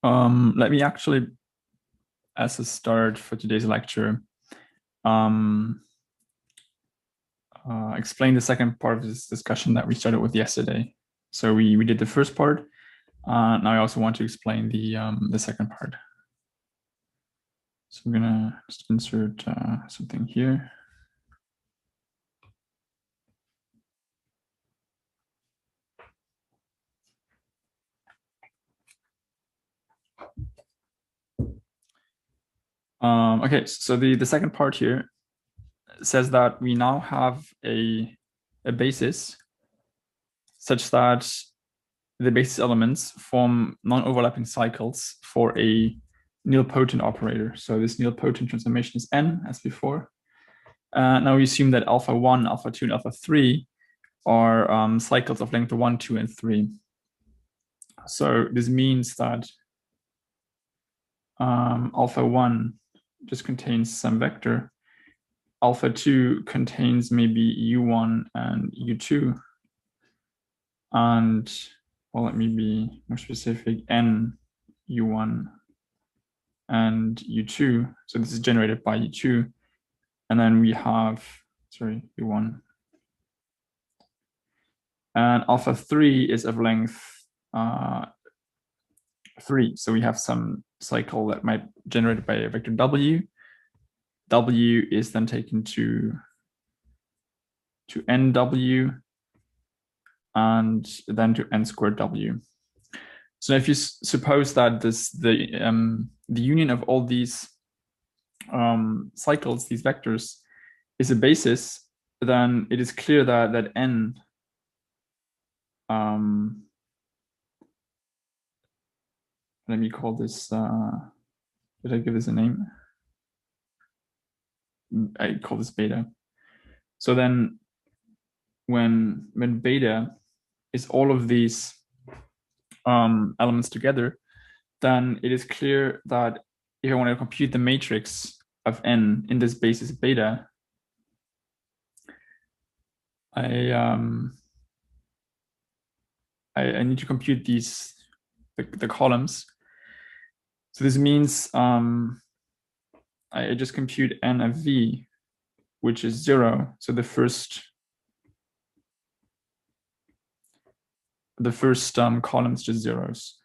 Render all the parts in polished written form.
Let me actually, as a start for today's lecture, explain the second part of this discussion that we started with yesterday. So we did the first part. Now I also want to explain the second part. So I'm gonna just insert something here. Okay, so the second part here says that we now have a basis such that the basis elements form non-overlapping cycles for a nilpotent operator. So this nilpotent transformation is n as before. Now we assume that alpha 1, alpha 2, and alpha 3 are cycles of length 1, 2, and 3. So this means that alpha 1 just contains some vector. Alpha 2 contains maybe u1 and u2. And, well, let me be more specific, n u1 and u2. So this is generated by u2. And then we have, sorry, u1. And alpha 3 is of length 3. So we have some cycle that might be generated by a vector w. W is then taken to nw and then to n squared w. So if you suppose that the union of all these cycles, these vectors, is a basis, then it is clear that n let me call this, did I give this a name? I call this beta. So then when beta is all of these elements together, then it is clear that if I want to compute the matrix of n in this basis beta, I need to compute these the columns. So this means I just compute n of v, which is 0. So the first column is just zeros.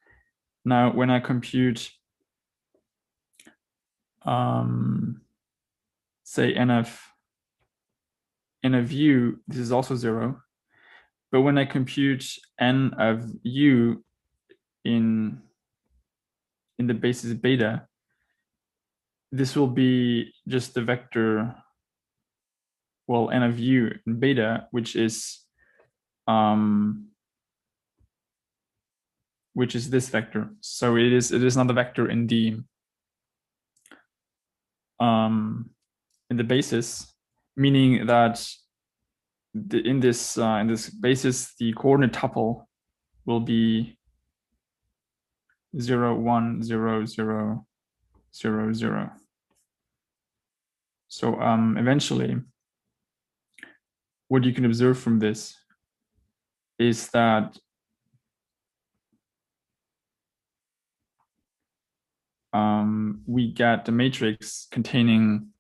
Now, when I compute, say n of u, this is also 0. But when I compute n of u in the basis beta, this will be just the vector, well, n of u in beta, which is this vector. So it is not a vector in the basis, meaning that in this basis, the coordinate tuple will be 0, 1, 0, 0, 0, 0. So eventually, what you can observe from this is that we get the matrix containing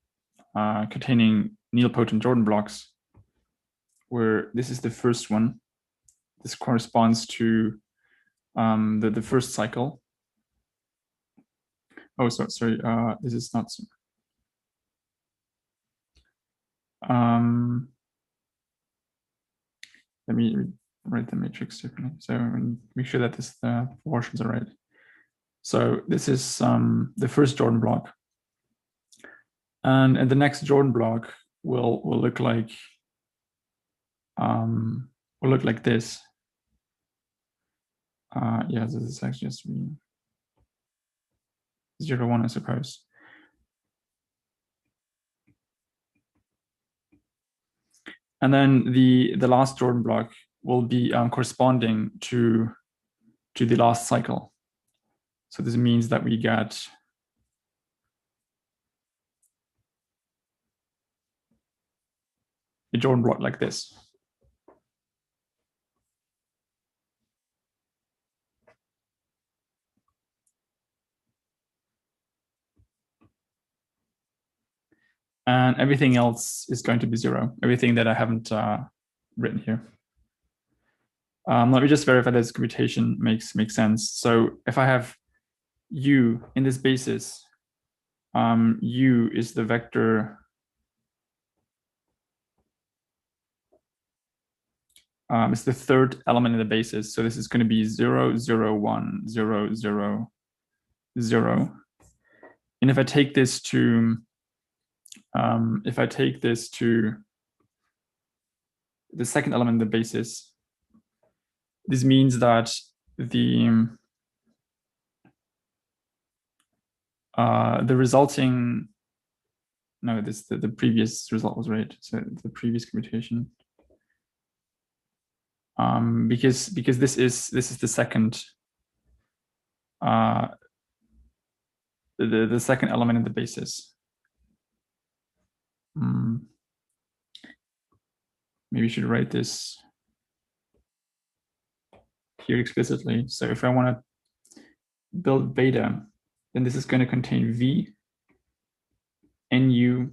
nilpotent Jordan blocks, where this is the first one. This corresponds to the first cycle. Oh, sorry. This is not. Let me write the matrix differently. So make sure that the proportions are right. So this is the first Jordan block, and the next Jordan block will look like this. Yeah, this is actually just 0 to 1, I suppose. And then the last Jordan block will be corresponding to the last cycle. So this means that we get a Jordan block like this. And everything else is going to be 0, everything that I haven't written here. Let me just verify this computation makes sense. So if I have u in this basis, u is the vector it's the third element in the basis. So this is going to be 0, 0, 1, 0, 0, 0. And if I take this to the second element in the basis, this means that the resulting, no, the previous result was right. So the previous computation, because this is the second the second element in the basis. Maybe I should write this here explicitly. So if I want to build beta, then this is going to contain v, nu,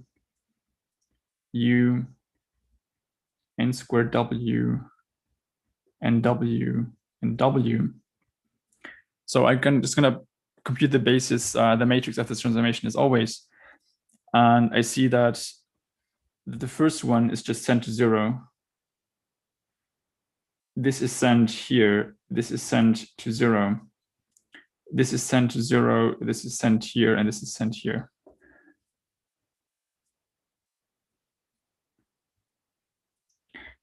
u, n squared w, and w, and w. So I'm just going to compute the basis, the matrix of this transformation as always. And I see that the first one is just sent to 0. This is sent here. This is sent to 0. This is sent to 0. This is sent here, and this is sent here.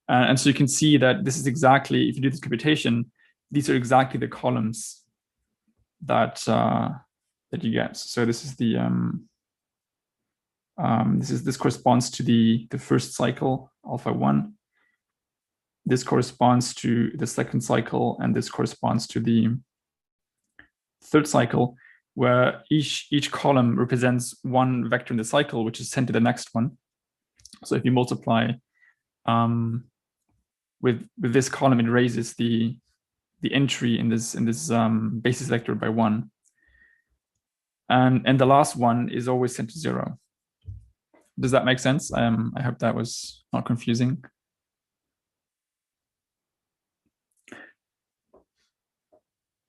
And so you can see that this is exactly, if you do this computation, these are exactly the columns that that you get. So this is the this corresponds to the first cycle, alpha 1. This corresponds to the second cycle, and this corresponds to the third cycle, where each column represents one vector in the cycle, which is sent to the next one. So if you multiply with this column, it raises the entry in this basis vector by 1. And the last one is always sent to 0. Does that make sense? I hope that was not confusing.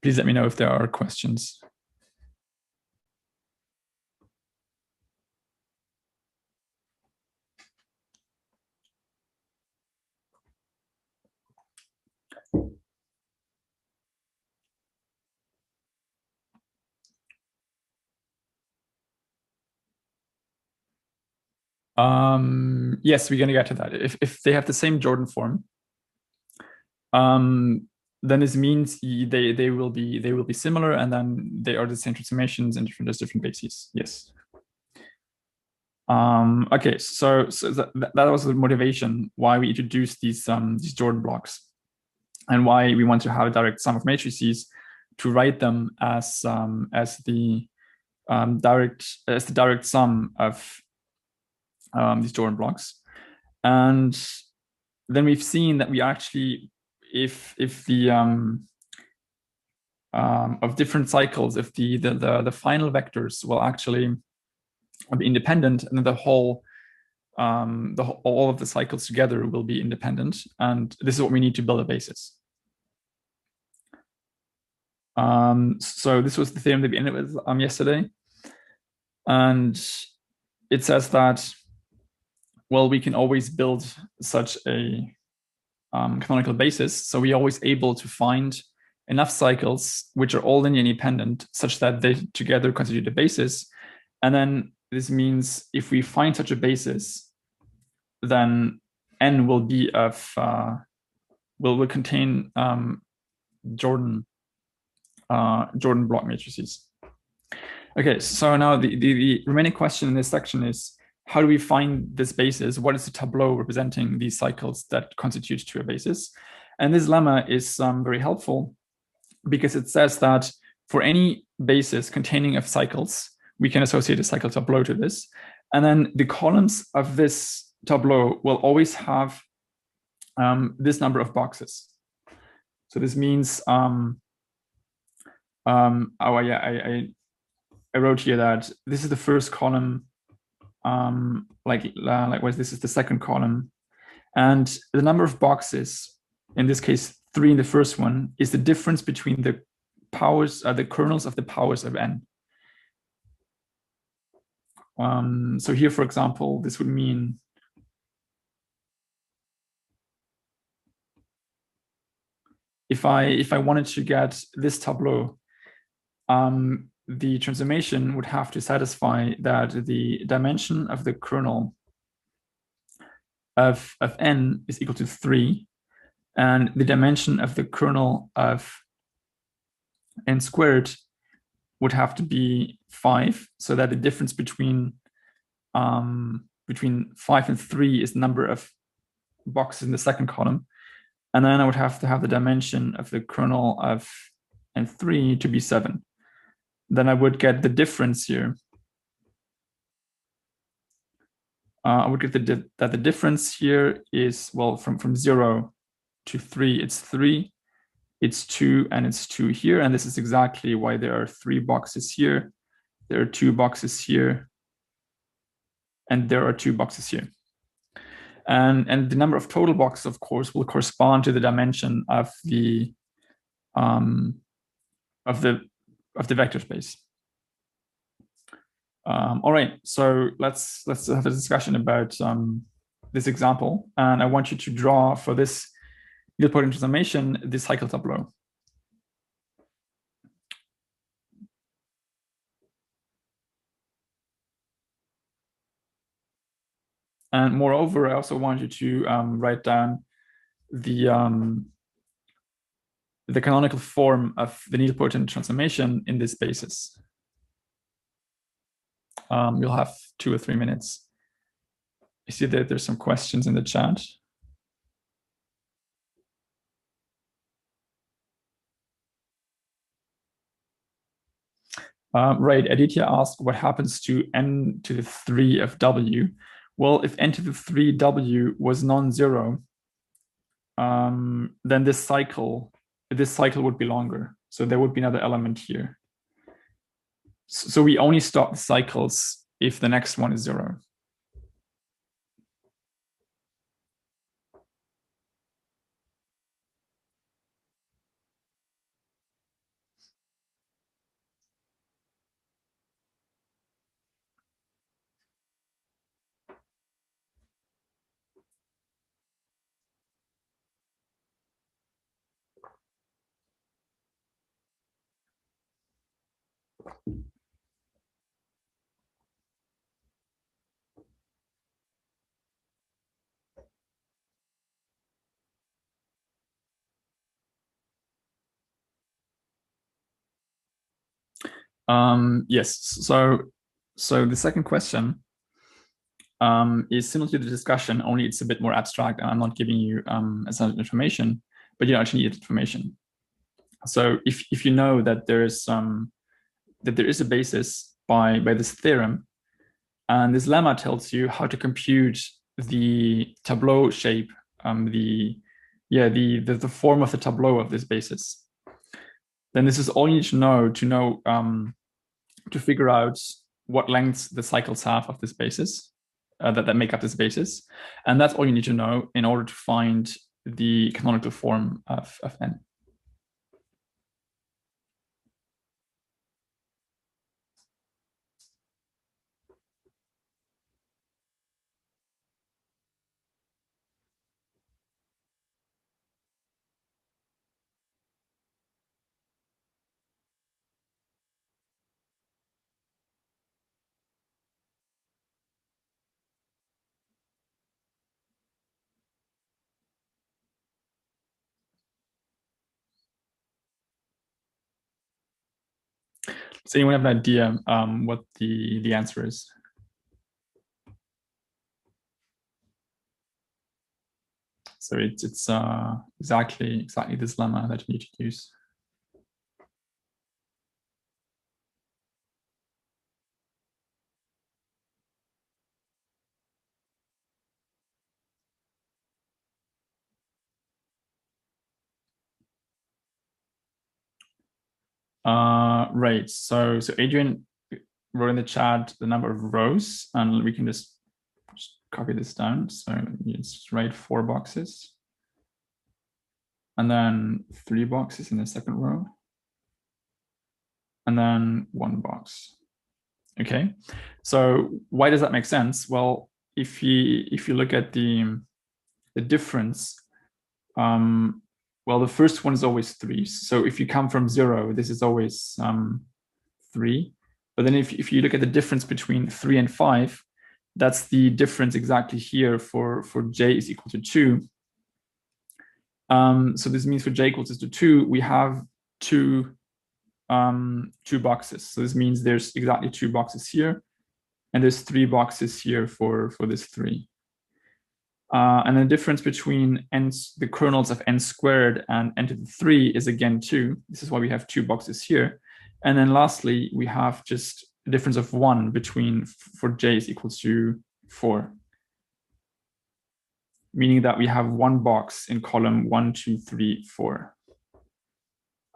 Please let me know if there are questions. Yes, we're going to get to that. If they have the same Jordan form, then this means they will be similar, and then they are the same transformations in different bases. Yes. Okay, so that was the motivation why we introduced these Jordan blocks, and why we want to have a direct sum of matrices to write them as the direct sum of these Jordan blocks. And then we've seen that we actually, if the of different cycles, if the final vectors will actually be independent, and then the whole all of the cycles together will be independent. And this is what we need to build a basis. So this was the theorem that we ended with yesterday. And it says that, well, we can always build such a canonical basis. So we're always able to find enough cycles which are all linearly independent such that they together constitute a basis. And then this means if we find such a basis, then N will be of will contain Jordan block matrices. Okay, so now the remaining question in this section is, how do we find this basis? What is the tableau representing these cycles that constitute to a basis? And this lemma is very helpful, because it says that for any basis containing of cycles, we can associate a cycle tableau to this. And then the columns of this tableau will always have this number of boxes. So this means, I wrote here that this is the first column likewise, this is the second column. And the number of boxes, in this case, 3 in the first one, is the difference between the powers, the kernels of the powers of n. So here, for example, this would mean if I wanted to get this tableau, the transformation would have to satisfy that the dimension of the kernel of n is equal to 3, and the dimension of the kernel of n squared would have to be 5, so that the difference between 5 and 3 is the number of boxes in the second column. And then I would have to have the dimension of the kernel of n3 to be 7. Then I would get the difference here. I would get that the difference here is, well, from 0 to 3, it's 3, it's 2, and it's 2 here. And this is exactly why there are 3 boxes here. There are 2 boxes here. And there are 2 boxes here. And the number of total boxes, of course, will correspond to the dimension of the vector space. All right, so let's have a discussion about this example, and I want you to draw for this nilpotent transformation this cycle tableau. And moreover, I also want you to write down the canonical form of the nilpotent transformation in this basis. You'll have 2 or 3 minutes. I see that there's some questions in the chat. Right, Aditya asked what happens to n to the 3 of w. Well, if n to the 3w was non-zero, then this cycle would be longer. So there would be another element here. So we only stop the cycles if the next one is 0. Yes, so the second question is similar to the discussion, only it's a bit more abstract, and I'm not giving you as much information, but you actually need information. So if you know that there is a basis by this theorem, and this lemma tells you how to compute the tableau shape, the form of the tableau of this basis, then this is all you need to know to figure out what lengths the cycles have of this basis that make up this basis. And that's all you need to know in order to find the canonical form of n. So anyone have an idea what the answer is? So it's exactly this lemma that you need to use. Right. So Adrian wrote in the chat the number of rows, and we can just copy this down. So you just write 4 boxes, and then 3 boxes in the second row, and then 1 box. Okay, so why does that make sense? Well, if you look at the difference, well, the first one is always 3. So if you come from 0, this is always 3. But then if you look at the difference between 3 and 5, that's the difference exactly here for j is equal to 2. So this means for j equals to 2, we have two boxes. So this means there's exactly 2 boxes here, and there's 3 boxes here for this 3. And the difference between the kernels of n squared and n to the 3 is again 2. This is why we have 2 boxes here. And then lastly, we have just a difference of 1 between for j is equal to 4, meaning that we have 1 box in column 1, 2, 3, 4.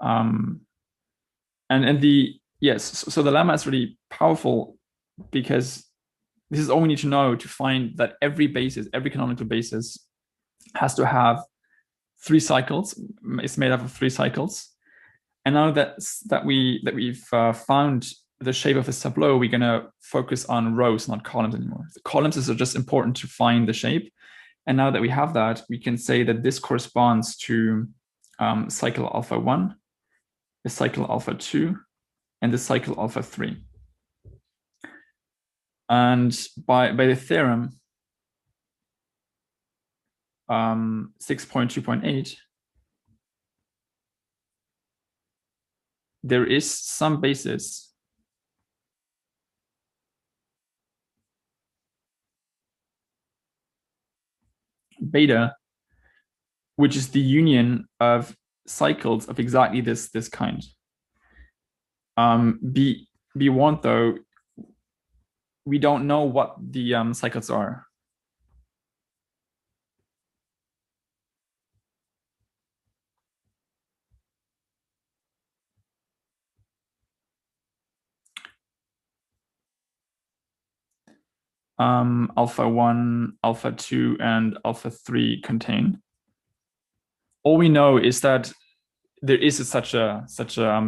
And the so the lemma is really powerful because this is all we need to know to find that every canonical basis has to have 3 cycles. It's made up of 3 cycles. And now that we've found the shape of this tableau, we're going to focus on rows, not columns anymore. The columns is just important to find the shape. And now that we have that, we can say that this corresponds to cycle alpha 1, the cycle alpha 2, and the cycle alpha 3. And by the theorem 6.2.8, there is some basis beta, which is the union of cycles of exactly this kind. Be warned though, we don't know what the cycles are. Alpha 1, alpha 2, and alpha 3 contain. All we know is that there is such a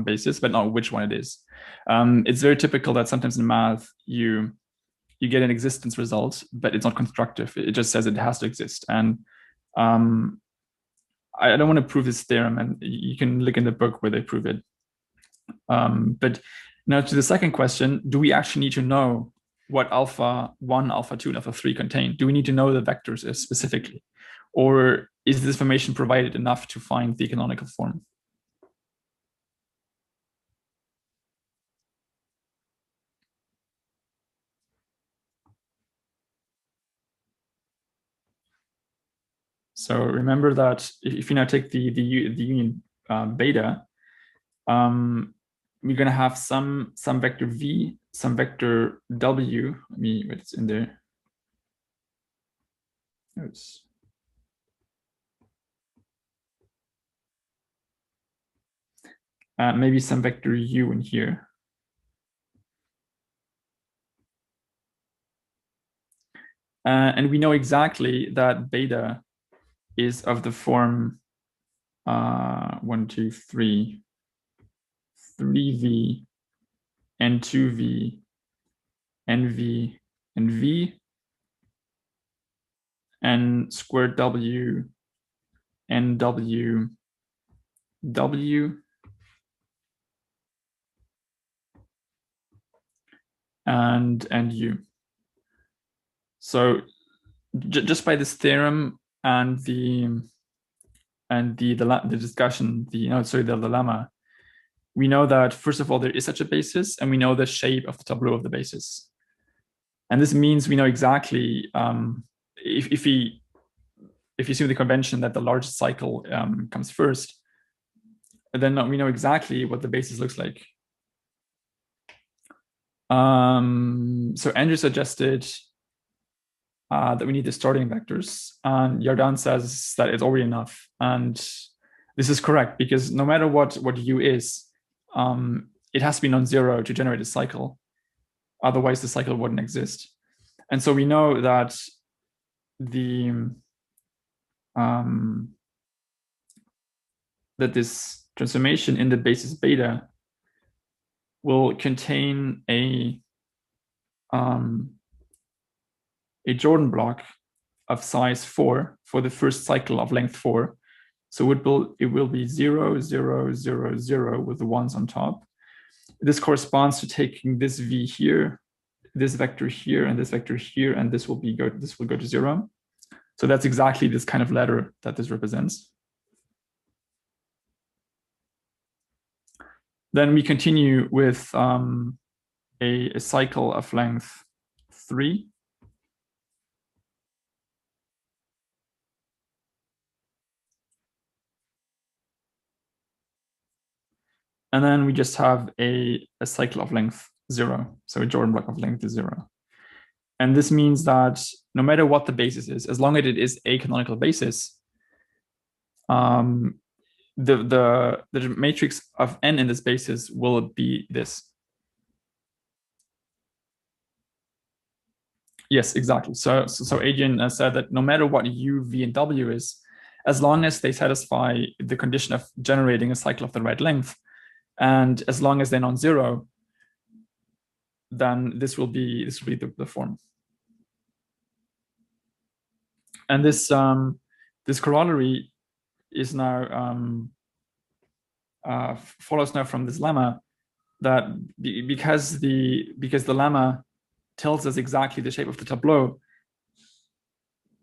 basis, but not which one it is. It's very typical that sometimes in math you get an existence result, but it's not constructive. It just says it has to exist. And I don't want to prove this theorem, and you can look in the book where they prove it. But now to the second question, do we actually need to know what alpha 1, alpha 2, and alpha 3 contain? Do we need to know the vectors specifically? Or is this information provided enough to find the canonical form? So remember that if you now take the union beta, we're going to have some vector v, some vector w. Let me write it in there. Oops. Maybe some vector u in here. And we know exactly that beta is of the form 1, 2, 3, 3v, n2v, nv, and v, n squared w, nw, w, and u. So just by this theorem and the discussion, the lemma, we know that first of all there is such a basis, and we know the shape of the tableau of the basis. And this means we know exactly if you assume the convention that the largest cycle comes first, then we know exactly what the basis looks like. So Andrew suggested that we need the starting vectors, and Yardan says that it's already enough. And this is correct, because no matter what u is, it has to be non-zero to generate a cycle. Otherwise, the cycle wouldn't exist. And so we know that that this transformation in the basis beta will contain a Jordan block of size 4 for the first cycle of length 4. So it will be 0, 0, 0, 0 with the ones on top. This corresponds to taking this v here, this vector here, and this vector here, and this will go to 0. So that's exactly this kind of ladder that this represents. Then we continue with a cycle of length 3. And then we just have a cycle of length 0. So a Jordan block of length 0. And this means that no matter what the basis is, as long as it is a canonical basis, the matrix of n in this basis will be this. Yes, exactly. So Adrian said that no matter what u, v, and w is, as long as they satisfy the condition of generating a cycle of the right length, and as long as they're non-zero, then this will be the form. And this corollary is now follows now from this lemma that because the lemma tells us exactly the shape of the tableau,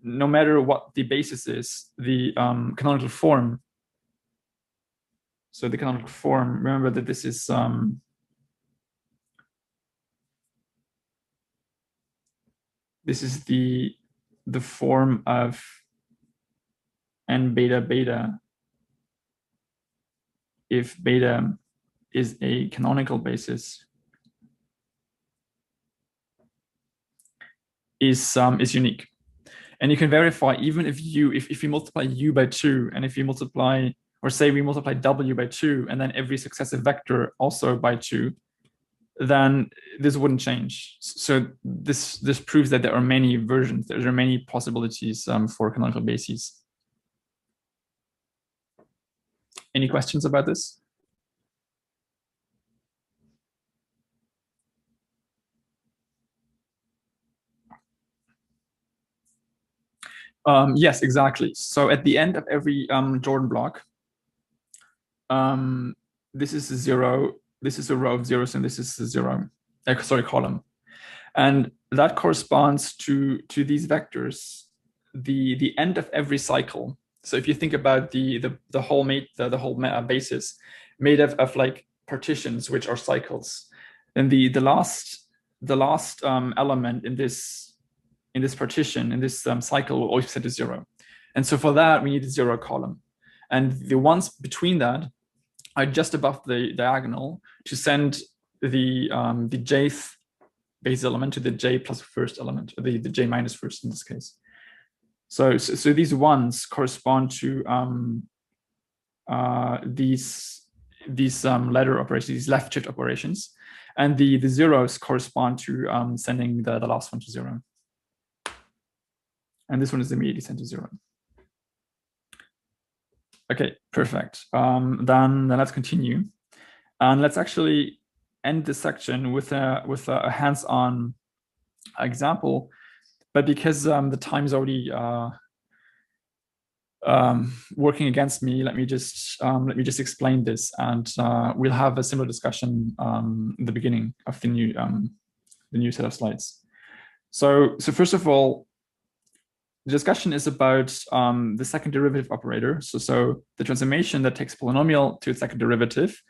no matter what the basis is, the canonical form. So the canonical form, remember that this is the form of n beta beta if beta is a canonical basis is unique. And you can verify even if you multiply u by 2, and if you multiply, or say we multiply w by 2, and then every successive vector also by 2, then this wouldn't change. So this proves that there are many versions, there are many possibilities for canonical bases. Any questions about this? Yes, exactly. So at the end of every Jordan block, this is a 0, this is a row of zeros, and this is a 0, column. And that corresponds to these vectors, the end of every cycle. So if you think about the whole basis made of like partitions, which are cycles, then the last element in this partition, in this cycle, will always be set to 0. And so for that, we need a 0 column. And the ones between that are just above the diagonal to send the jth base element to the j plus first element, or the j minus first in this case. So these ones correspond to these ladder operations, these left shift operations, and the zeros correspond to sending the last one to 0. And this one is immediately sent to 0. Okay, perfect. Then let's continue, and let's actually end this section with a hands-on example. But because the time is already working against me, let me just explain this, and we'll have a similar discussion in the beginning of the new set of slides. So first of all, the discussion is about the second derivative operator. So the transformation that takes polynomial to its second derivative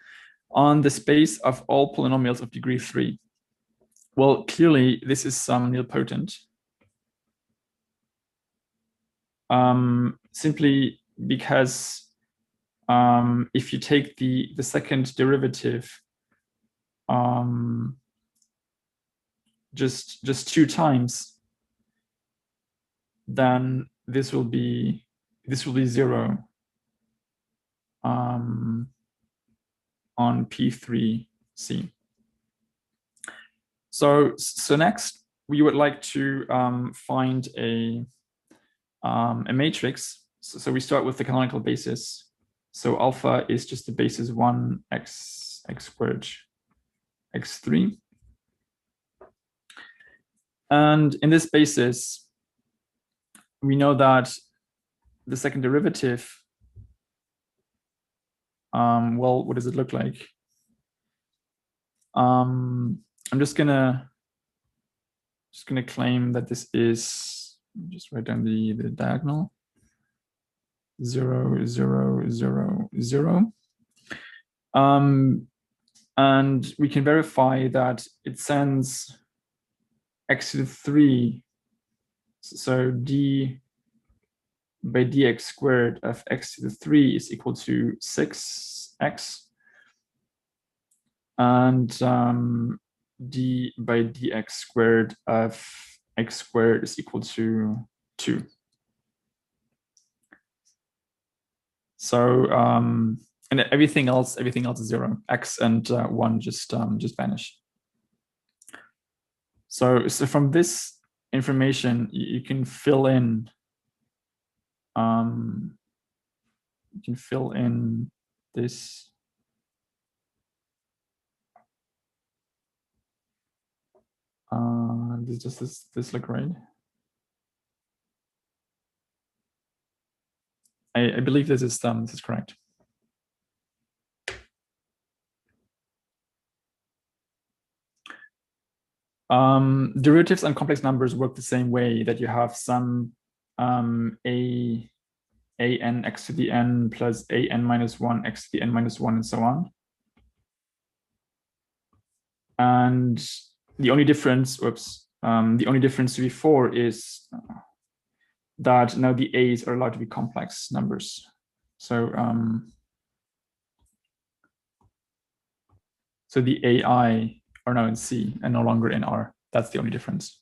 on the space of all polynomials of degree 3. Well, clearly this is nilpotent. Simply because if you take the second derivative just 2 times, then this will be 0 on P3C. So next we would like to find a matrix. So we start with the canonical basis. So alpha is just the basis 1 x squared x3. And in this basis, we know that the second derivative, well, what does it look like? I'm just gonna claim that this is, just write down the diagonal, 0, 0, 0, 0. And we can verify that it sends x to the 3. So d by dx squared of x to the 3 is equal to 6x. And d by dx squared of x squared is equal to 2. So and everything else is 0. X and 1 just vanish. So from this information, you can fill in this. Does this look right? I believe this is correct. Derivatives on complex numbers work the same way, that you have some an x to the n plus an minus 1 x to the n minus 1 and so on. And the only difference, the only difference to before is that now the a's are allowed to be complex numbers. So so the ai are now in C and no longer in R. That's the only difference.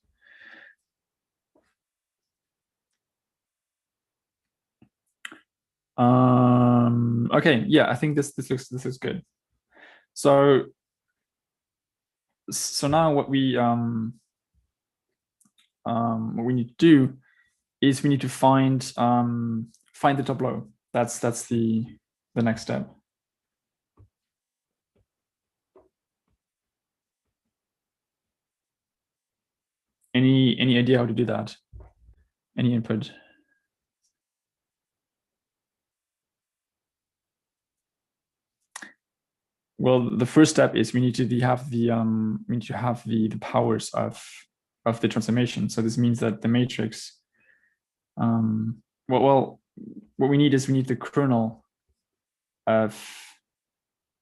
Okay, yeah, I think this looks good. So now what we need to do is we need to find the tableau. That's the next step. Any idea how to do that? Any input? Well, the first step is we need to have the powers of the transformation. So this means that the matrix, well, what we need is we need the kernel of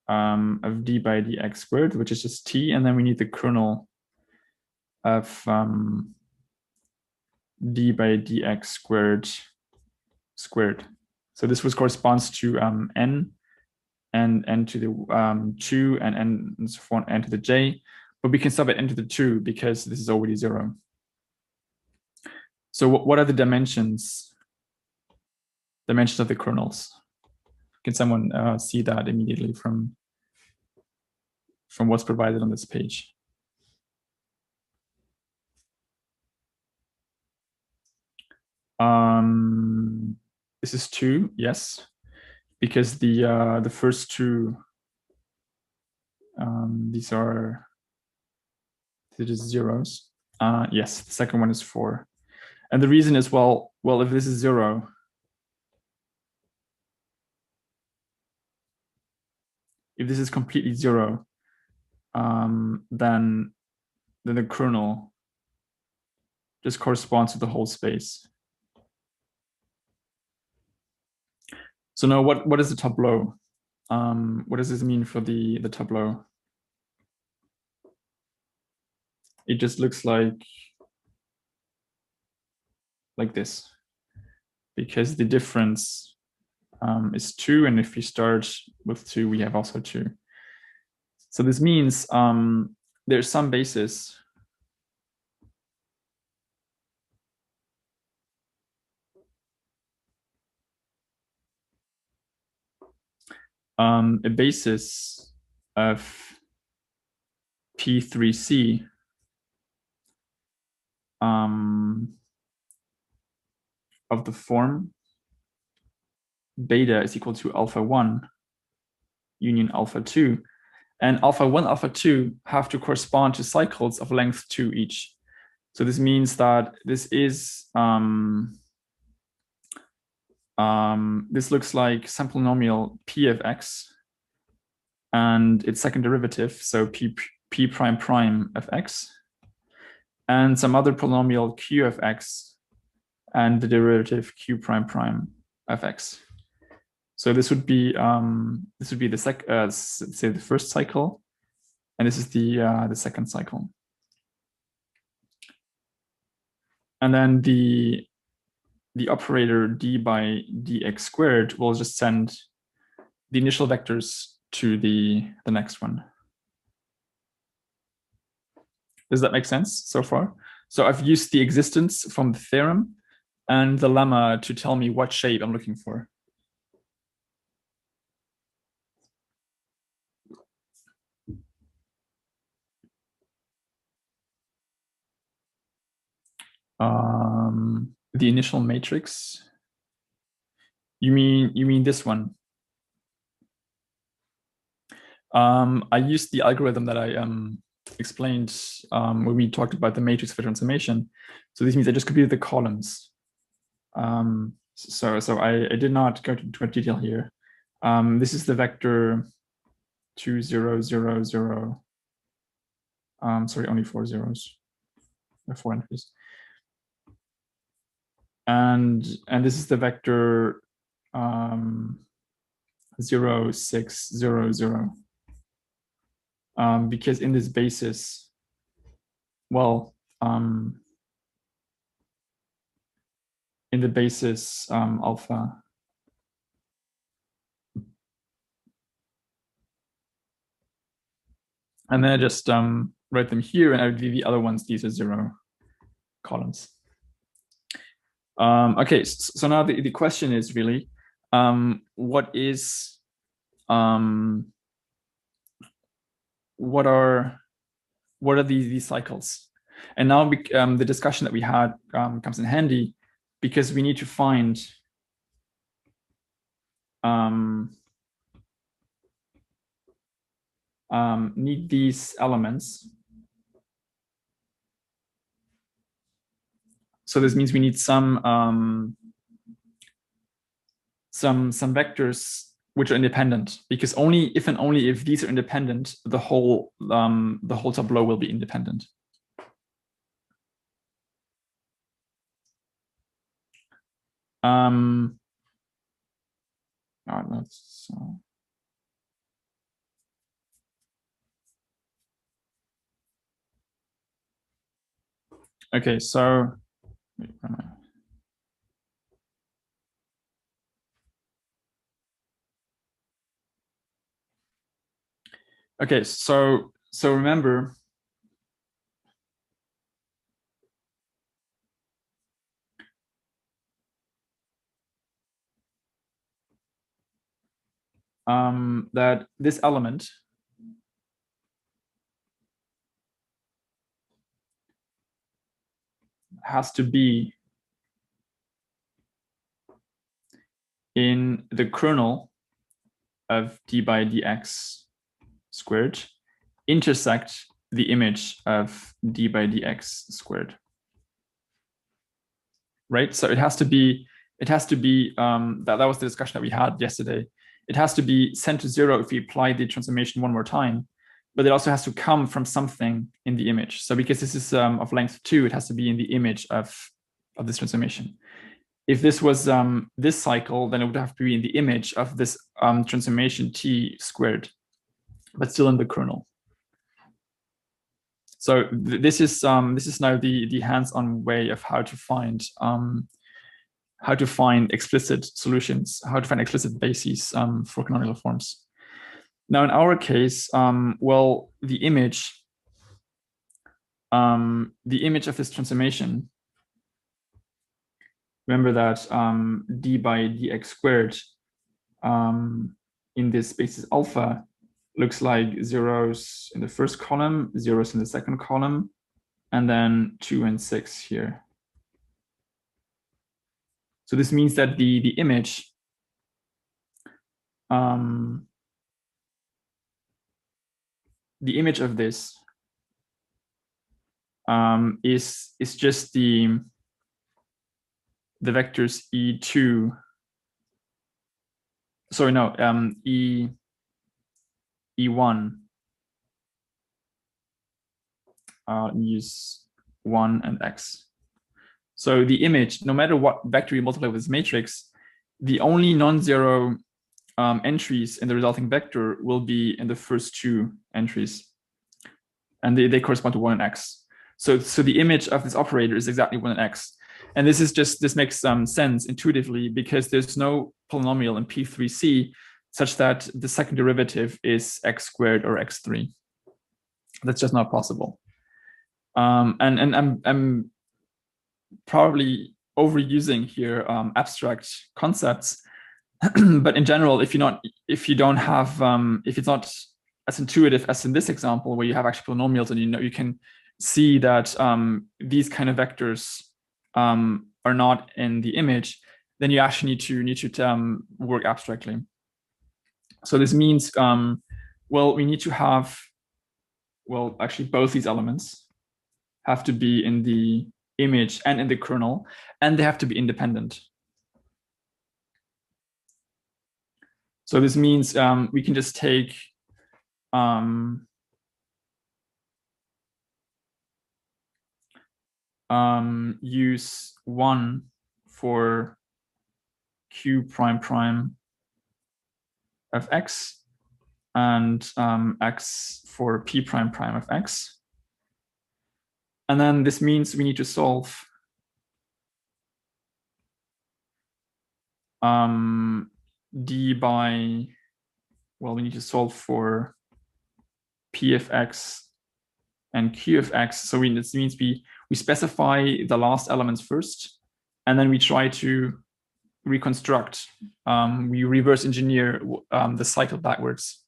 d by dx squared, which is just t, and then we need the kernel of d by dx squared. So this corresponds to n and n to the 2 and n and so on, n to the j, but we can sub it n to the 2 because this is already 0. So what are the dimensions of the kernels? Can someone see that immediately from what's provided on this page? This is 2, yes, because the first two, these are zeros. Yes, the second one is 4, and the reason is well, if this is 0, if this is completely 0, then the kernel just corresponds to the whole space. So now what is the tableau? What does this mean for the tableau? It just looks like this, because the difference is 2, and if we start with 2, we have also 2. So this means there's some basis a basis of P3C of the form beta is equal to alpha 1 union alpha 2. And alpha 1, alpha 2 have to correspond to cycles of length 2 each. So this means that this is this looks like some polynomial p of x and its second derivative, so p prime prime of x, and some other polynomial q of x and the derivative q prime prime of x. So this would be the say the first cycle, and this is the second cycle. And then the operator d by dx squared will just send the initial vectors to the next one. Does that make sense so far? So I've used the existence from the theorem and the lemma to tell me what shape I'm looking for. The initial matrix. You mean this one? I used the algorithm that I explained when we talked about the matrix for transformation. So this means I just computed the columns. So I did not go into detail here. This is the vector 2, 0, 0, 0. Sorry, only 4 zeros, 4 entries. And this is the vector 0, 6, 0, 0. Because in this basis, well, in the basis alpha, and then I just write them here, and I would leave the other ones, these are 0 columns. Okay, so now the question is really, what are these cycles? And now the discussion that we had comes in handy, because we need to find need these elements. So this means we need some vectors which are independent, because only if and only if these are independent, the whole tableau will be independent. Okay, so okay, so remember, that this element has to be in the kernel of d by dx squared intersect the image of d by dx squared. Right? So it has to be that was the discussion that we had yesterday. It has to be sent to 0 if we apply the transformation one more time, but it also has to come from something in the image. So because this is of length 2, it has to be in the image of this transformation. If this was this cycle, then it would have to be in the image of this transformation t squared, but still in the kernel. So this is now the hands-on way of how to find explicit solutions, how to find explicit bases for canonical forms. Now, in our case, well, the image of this transformation, remember that d by dx squared in this basis alpha looks like zeros in the first column, zeros in the second column, and then 2 and 6 here. So this means that the image of this is just the vectors e2. Sorry, no, e1. Use 1 and x. So the image, no matter what vector you multiply with this matrix, the only non-zero entries in the resulting vector will be in the first two entries, and they correspond to 1 and x. So the image of this operator is exactly 1 and x. And this makes some sense intuitively because there's no polynomial in P3C such that the second derivative is x squared or x3. That's just not possible. And I'm probably overusing here abstract concepts, but in general, if it's not as intuitive as in this example where you have actual polynomials and you can see that these kind of vectors are not in the image, then you actually need to work abstractly. So this means we need to have actually both these elements have to be in the image and in the kernel, and they have to be independent. So this means we can just take use 1 for q prime prime of x and x for p prime prime of x. And then this means we need to solve d by, we need to solve for p of x and q of x. So this means we specify the last elements first, and then we try to reconstruct, we reverse engineer the cycle backwards.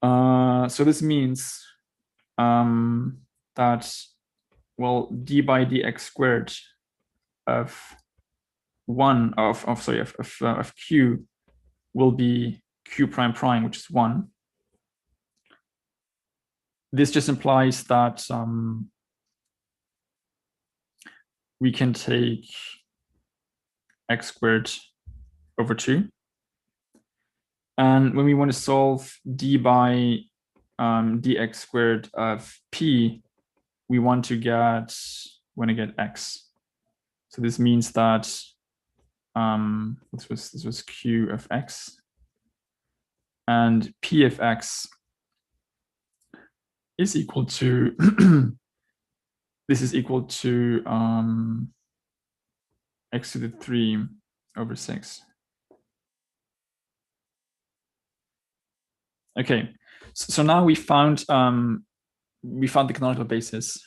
So this means that, d by dx squared of q will be q prime prime, which is 1. This just implies that we can take x squared over 2. And when we want to solve d by dx squared of p, we want to get x. So this means that this was q of x, and p of x is equal to this is equal to x to the 3 over 6. Okay, so now we found the canonical basis.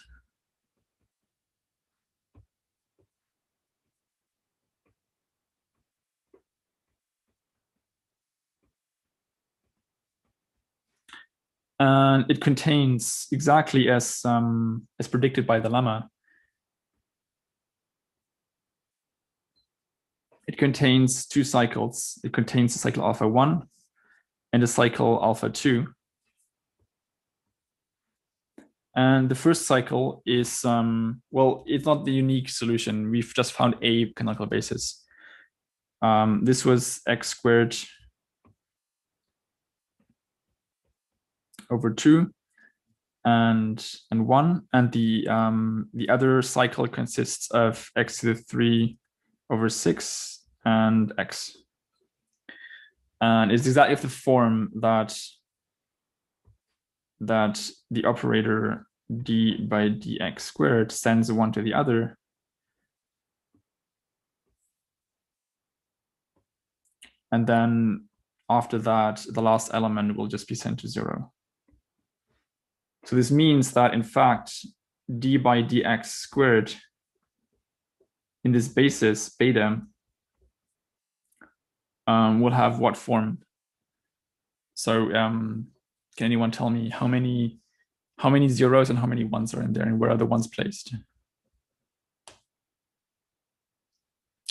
And it contains exactly as predicted by the lemma. It contains 2 cycles. It contains the cycle alpha 1 and the cycle alpha 2. And the first cycle is, it's not the unique solution. We've just found a canonical basis. This was x squared over 2 and 1. And the other cycle consists of x to the 3 over 6 and x. And it's exactly of the form that the operator d by dx squared sends one to the other. And then after that, the last element will just be sent to 0. So this means that, in fact, d by dx squared in this basis, beta, will have what form? So can anyone tell me how many how many zeros and how many ones are in there, and where are the ones placed?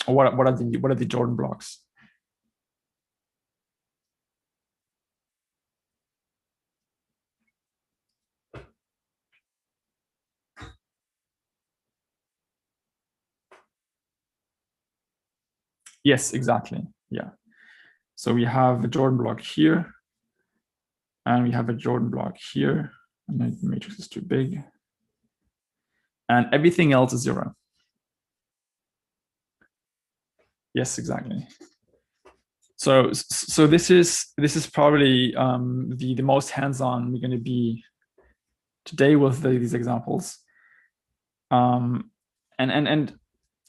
Or what are the Jordan blocks? Yes, exactly. Yeah. So we have a Jordan block here, and we have a Jordan block here, and the matrix is too big, and everything else is 0. Yes, exactly. So this is probably the most hands-on we're going to be today with these examples. And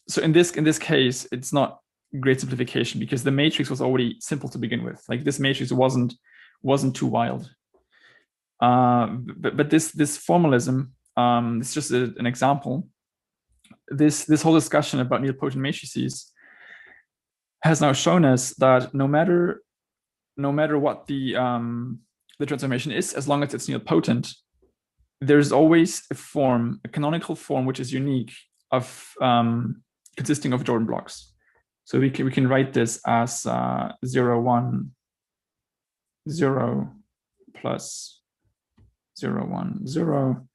so in this case, it's not great simplification because the matrix was already simple to begin with. Like this matrix wasn't too wild. But this formalism, it's just an example. This whole discussion about nilpotent matrices has now shown us that no matter what the transformation is, as long as it's nilpotent, there's always a form, a canonical form, which is unique of consisting of Jordan blocks. So we can write this as 0, 1, 0 plus 0, 1, 0.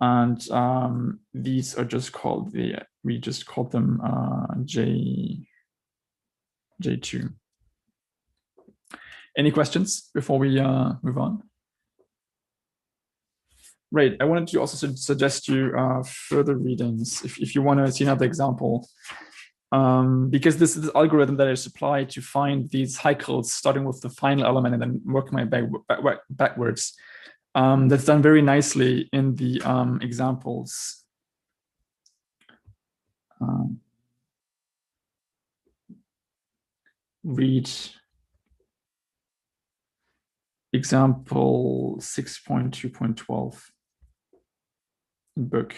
And these are just called we just called them J2. Any questions before we move on? Right. I wanted to also suggest you further readings if you want to see another example. Because this is the algorithm that I applied to find these cycles, starting with the final element and then working my backwards. That's done very nicely in the examples. Read example 6.2.12 book.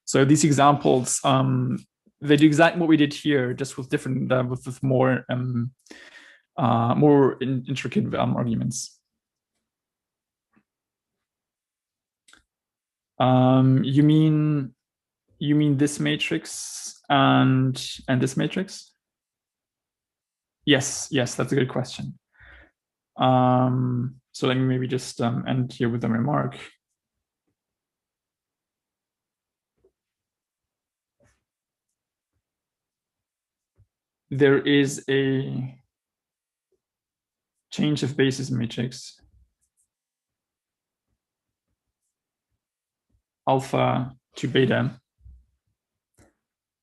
So these examples, they do exactly what we did here, just with different, with more intricate arguments. You mean this matrix and this matrix? Yes, that's a good question. So let me maybe just end here with a remark. There is a change of basis matrix alpha to beta.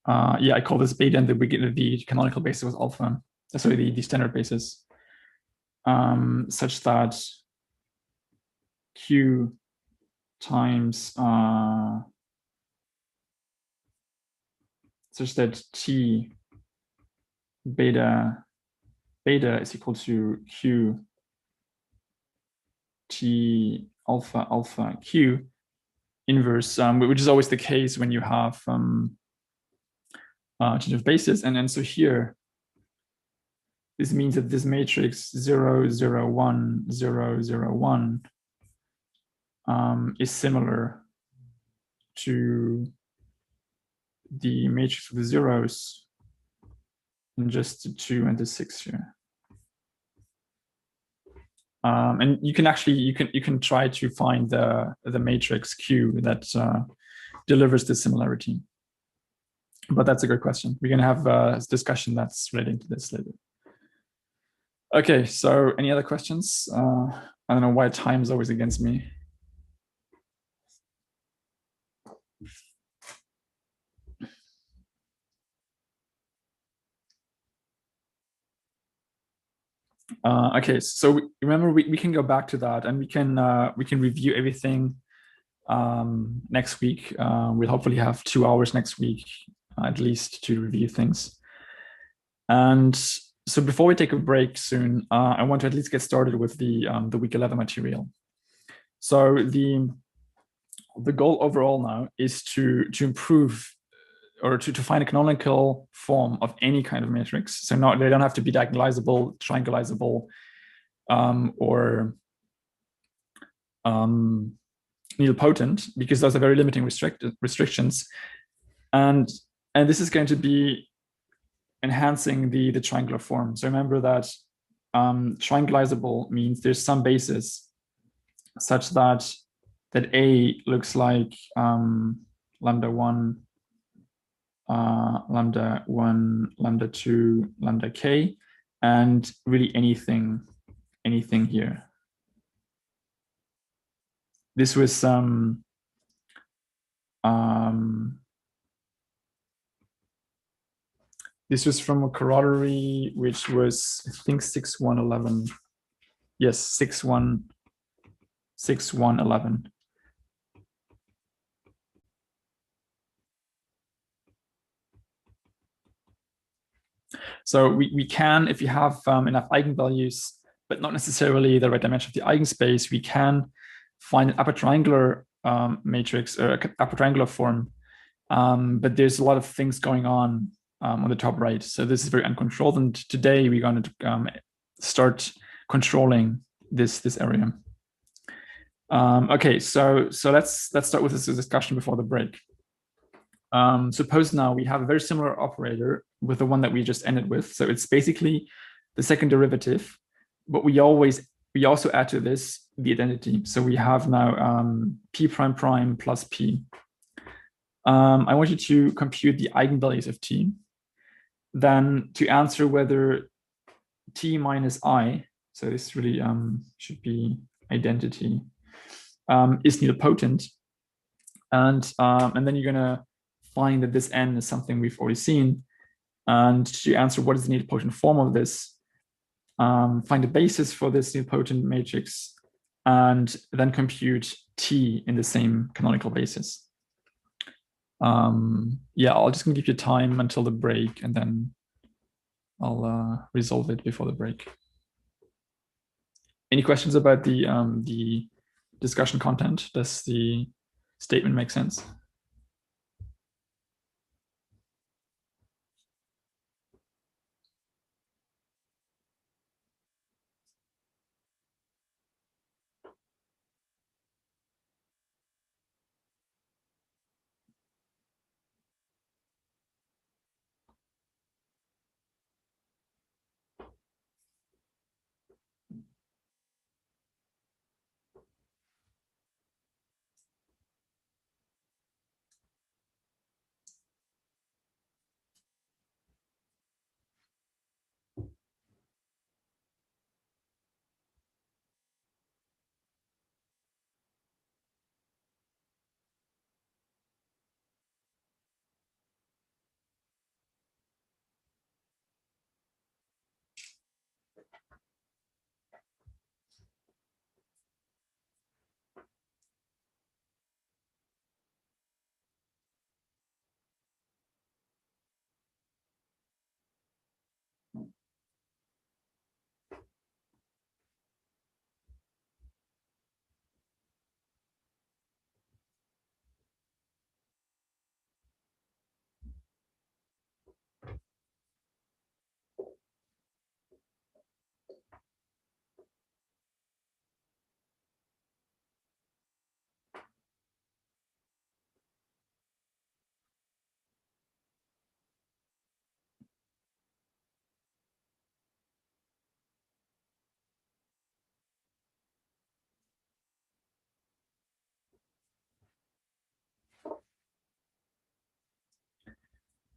I call this beta, and the canonical basis was alpha. Sorry, the standard basis, such that Q times such that T beta is equal to Q T alpha Q inverse, which is always the case when you have change of basis. And then so here, this means that this matrix 0, 0, 1, 0, 0, 1 is similar to the matrix of the zeros and just the 2 and the 6 here. And you can actually you can try to find the matrix Q that delivers this similarity. But that's a good question. We're going to have a discussion that's relating to this later. Okay, so any other questions? I don't know why time is always against me. Okay, so remember we can go back to that, and we can review everything next week. We'll hopefully have 2 hours next week at least to review things. And so before we take a break soon, I want to at least get started with the week 11 material. So the goal overall now is to improve or to find a canonical form of any kind of matrix. So they don't have to be diagonalizable, triangulizable, or nilpotent, because those are very limiting restrictions. And this is going to be enhancing the triangular form. So remember that triangulizable means there's some basis such that A looks like lambda 1, lambda 1, lambda 2, lambda k, and really anything here. This was this was from a corollary, which was, I think, 6.1.11. Yes, 6.1.11. So we can, if you have enough eigenvalues, but not necessarily the right dimension of the eigenspace, we can find an upper triangular matrix or upper triangular form. But there's a lot of things going on the top right. So this is very uncontrolled. And today we're going to start controlling this area. Okay, so let's start with this discussion before the break. Suppose now we have a very similar operator with the one that we just ended with. So it's basically the second derivative, but we also add to this the identity. So we have now p prime prime plus p. I want you to compute the eigenvalues of t. Then to answer whether t minus I, so this really should be identity, is nilpotent. And then you're gonna find that this n is something we've already seen. And to answer what is the nilpotent form of this, find a basis for this nilpotent matrix, and then compute t in the same canonical basis. Yeah, I'll just gonna give you time until the break, and then I'll resolve it before the break. Any questions about the discussion content? Does the statement make sense?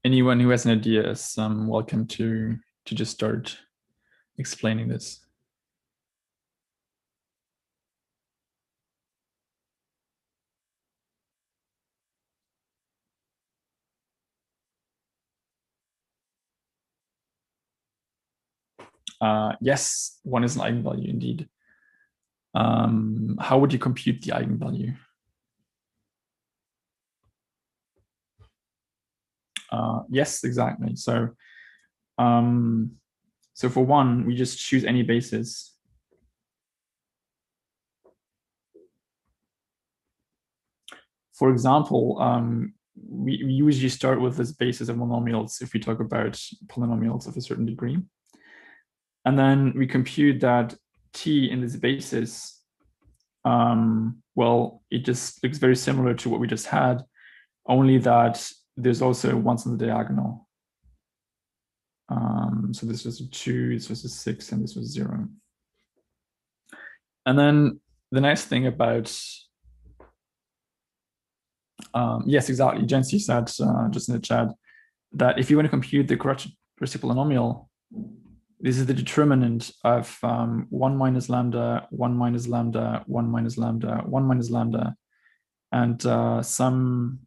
Anyone who has an idea is welcome to just start explaining this. Yes, one is an eigenvalue indeed. How would you compute the eigenvalue? Yes, exactly. So for one, we just choose any basis. For example, we usually start with this basis of monomials if we talk about polynomials of a certain degree. And then we compute that t in this basis, well, it just looks very similar to what we just had, only that there's also ones on the diagonal. So this was a 2, this was a 6, and this was 0. And then the nice thing about, yes, exactly, Jency said just in the chat that if you want to compute the correct reciprocal polynomial, this is the determinant of 1 minus lambda, 1 minus lambda, 1 minus lambda, 1 minus lambda, and some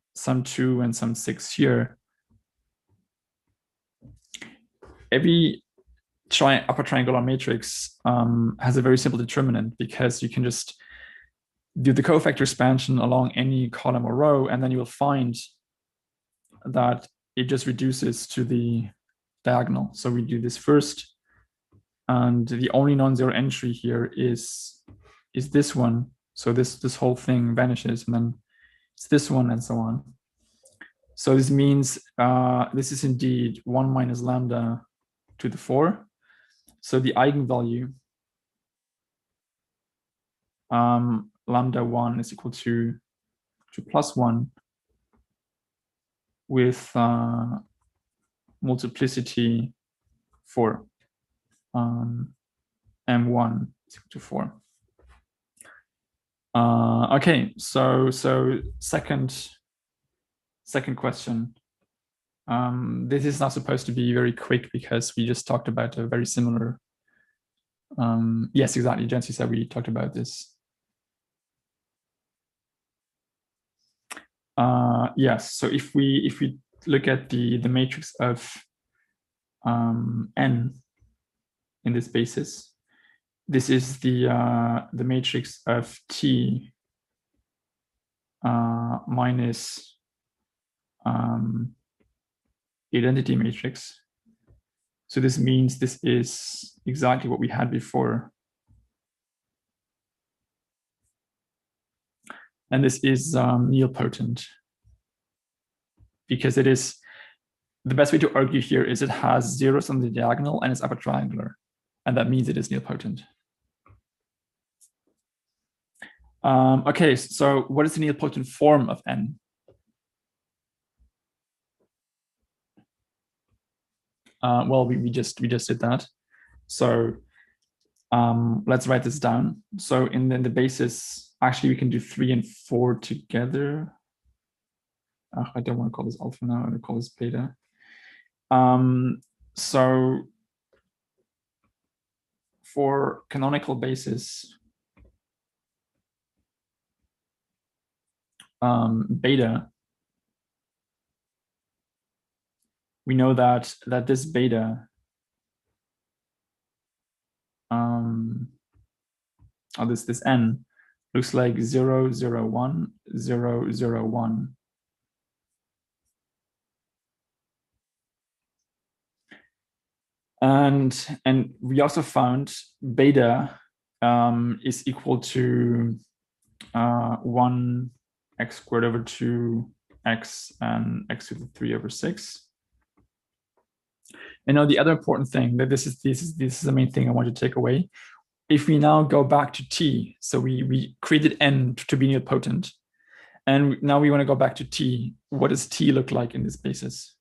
2 and some 6 here. Every upper triangular matrix has a very simple determinant, because you can just do the cofactor expansion along any column or row, and then you will find that it just reduces to the diagonal. So we do this first, and the only non-zero entry here is this one. So this whole thing vanishes, and then it's this one, and so on. So this means this is indeed 1 minus lambda to the 4. So the eigenvalue lambda 1 is equal to plus 1 with multiplicity 4. M1 is equal to 4. Okay, so second question. This is not supposed to be very quick, because we just talked about a very similar. Yes, exactly. Jency said we talked about this. Yes. So if we look at the matrix of n in this basis, this is the matrix of t minus identity matrix. So this means this is exactly what we had before. And this is nilpotent, because it is, the best way to argue here is it has zeros on the diagonal and it's upper triangular, and that means it is nilpotent. Okay, so what is the nilpotent form of n? Well, we just did that. So let's write this down. So in the basis, actually we can do 3 and 4 together. I don't want to call this alpha now, I'm going to call this beta. So for canonical basis, beta, we know that this beta this n looks like 0, 0, 1, 0, 0, 1. And we also found beta is equal to 1 x squared over 2 x and x to the 3 over 6. And now the other important thing, that this is the main thing I want to take away. If we now go back to t, so we created n to be nilpotent, and now we want to go back to t. What does t look like in this basis?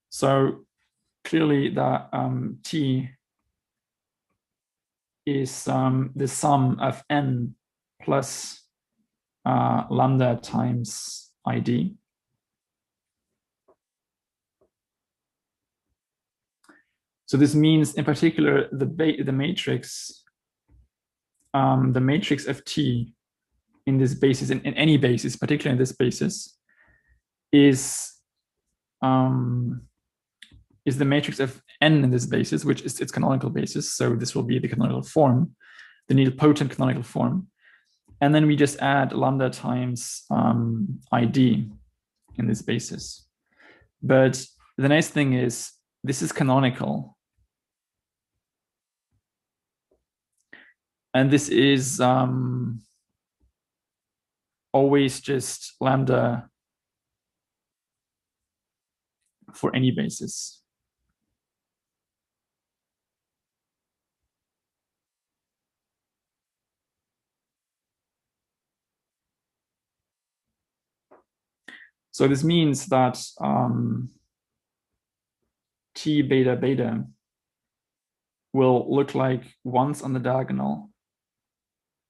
So clearly that t is the sum of n plus lambda times id. So this means, in particular, the matrix of t in this basis, in any basis, particularly in this basis, is the matrix of n in this basis, which is its canonical basis. So this will be the canonical form, the nilpotent canonical form. And then we just add lambda times id in this basis. But the nice thing is, this is canonical. And this is always just lambda for any basis. So this means that T beta beta will look like once on the diagonal,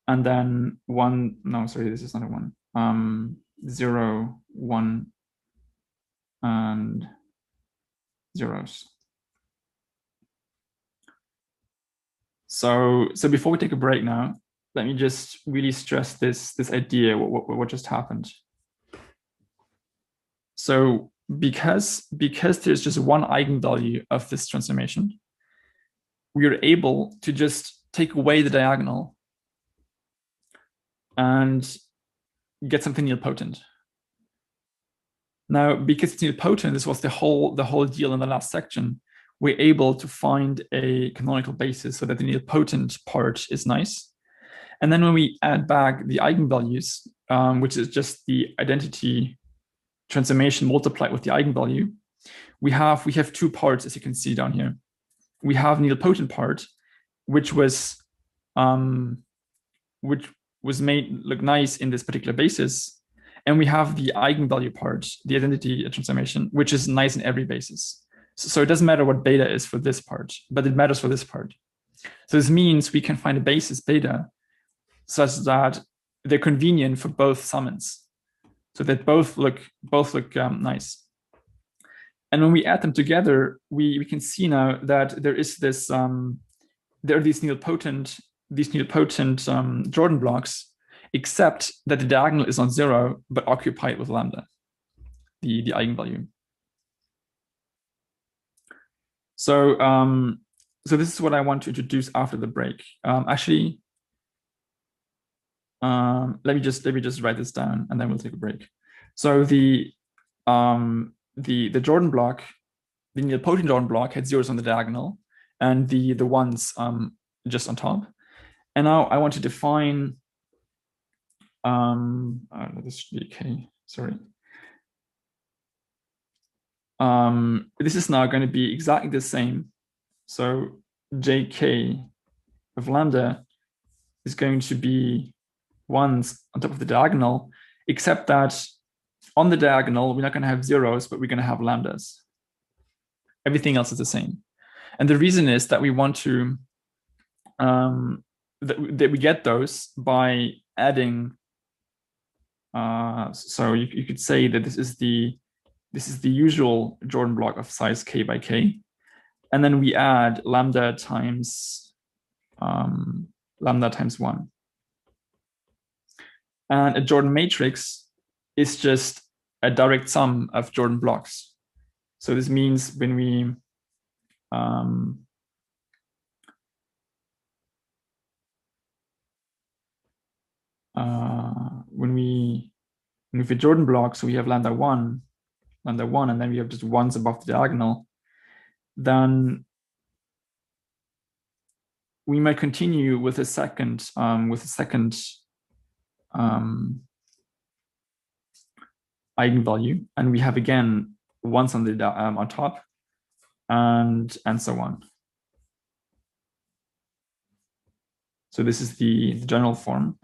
and then one, no, sorry, this is not a one, 0, 1, and zeros. So before we take a break now, let me just really stress this idea, what just happened. So because there's just one eigenvalue of this transformation, we are able to just take away the diagonal and get something nilpotent. Now, because it's nilpotent, this was the whole deal in the last section, we're able to find a canonical basis so that the nilpotent part is nice. And then when we add back the eigenvalues, which is just the identity transformation multiplied with the eigenvalue, we have two parts, as you can see down here. We have nilpotent part, which was made look nice in this particular basis. And we have the eigenvalue part, the identity transformation, which is nice in every basis. So it doesn't matter what beta is for this part, but it matters for this part. So this means we can find a basis beta such that they're convenient for both summons, so that both look nice. And when we add them together, we can see now that there is this there are these nilpotent Jordan blocks, except that the diagonal is not 0 but occupied with lambda, the eigenvalue. So so this is what I want to introduce after the break. Actually, let me just write this down, and then we'll take a break. So the Jordan block, the nilpotent Jordan block, had zeros on the diagonal, and the ones just on top. And now I want to define. This should be k. Sorry. This is now going to be exactly the same. So jk of lambda is going to be ones on top of the diagonal, except that on the diagonal, we're not going to have zeros, but we're going to have lambdas. Everything else is the same. And the reason is that we want to, that we get those by adding, so you could say that this is the usual Jordan block of size k by k. And then we add lambda times 1. And a Jordan matrix is just a direct sum of Jordan blocks. So this means when we with a Jordan block, so we have lambda 1, and then we have just ones above the diagonal, then we might continue with a second eigenvalue, and we have again ones on the on top, and so on. So this is the general form.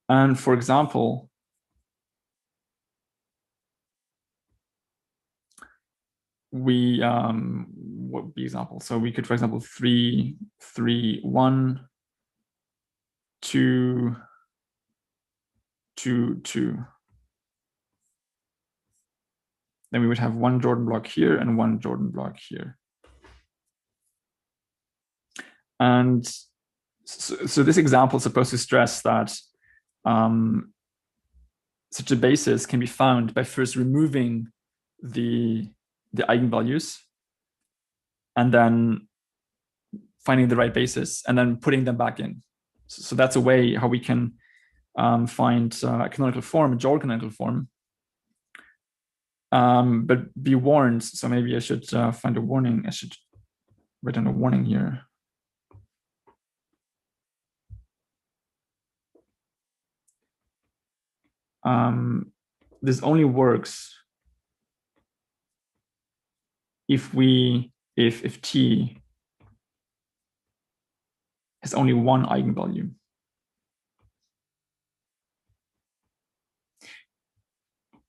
And for example, we what would be example? So we could, for example, 3, 3, 1, 2, 2, 2. Then we would have one Jordan block here and one Jordan block here. And so this example is supposed to stress that such a basis can be found by first removing the eigenvalues and then finding the right basis and then putting them back in. So that's a way how we can find a canonical form, a Jordan canonical form. But be warned, so maybe I should find a warning. I should write down a warning here. This only works if T has only one eigenvalue.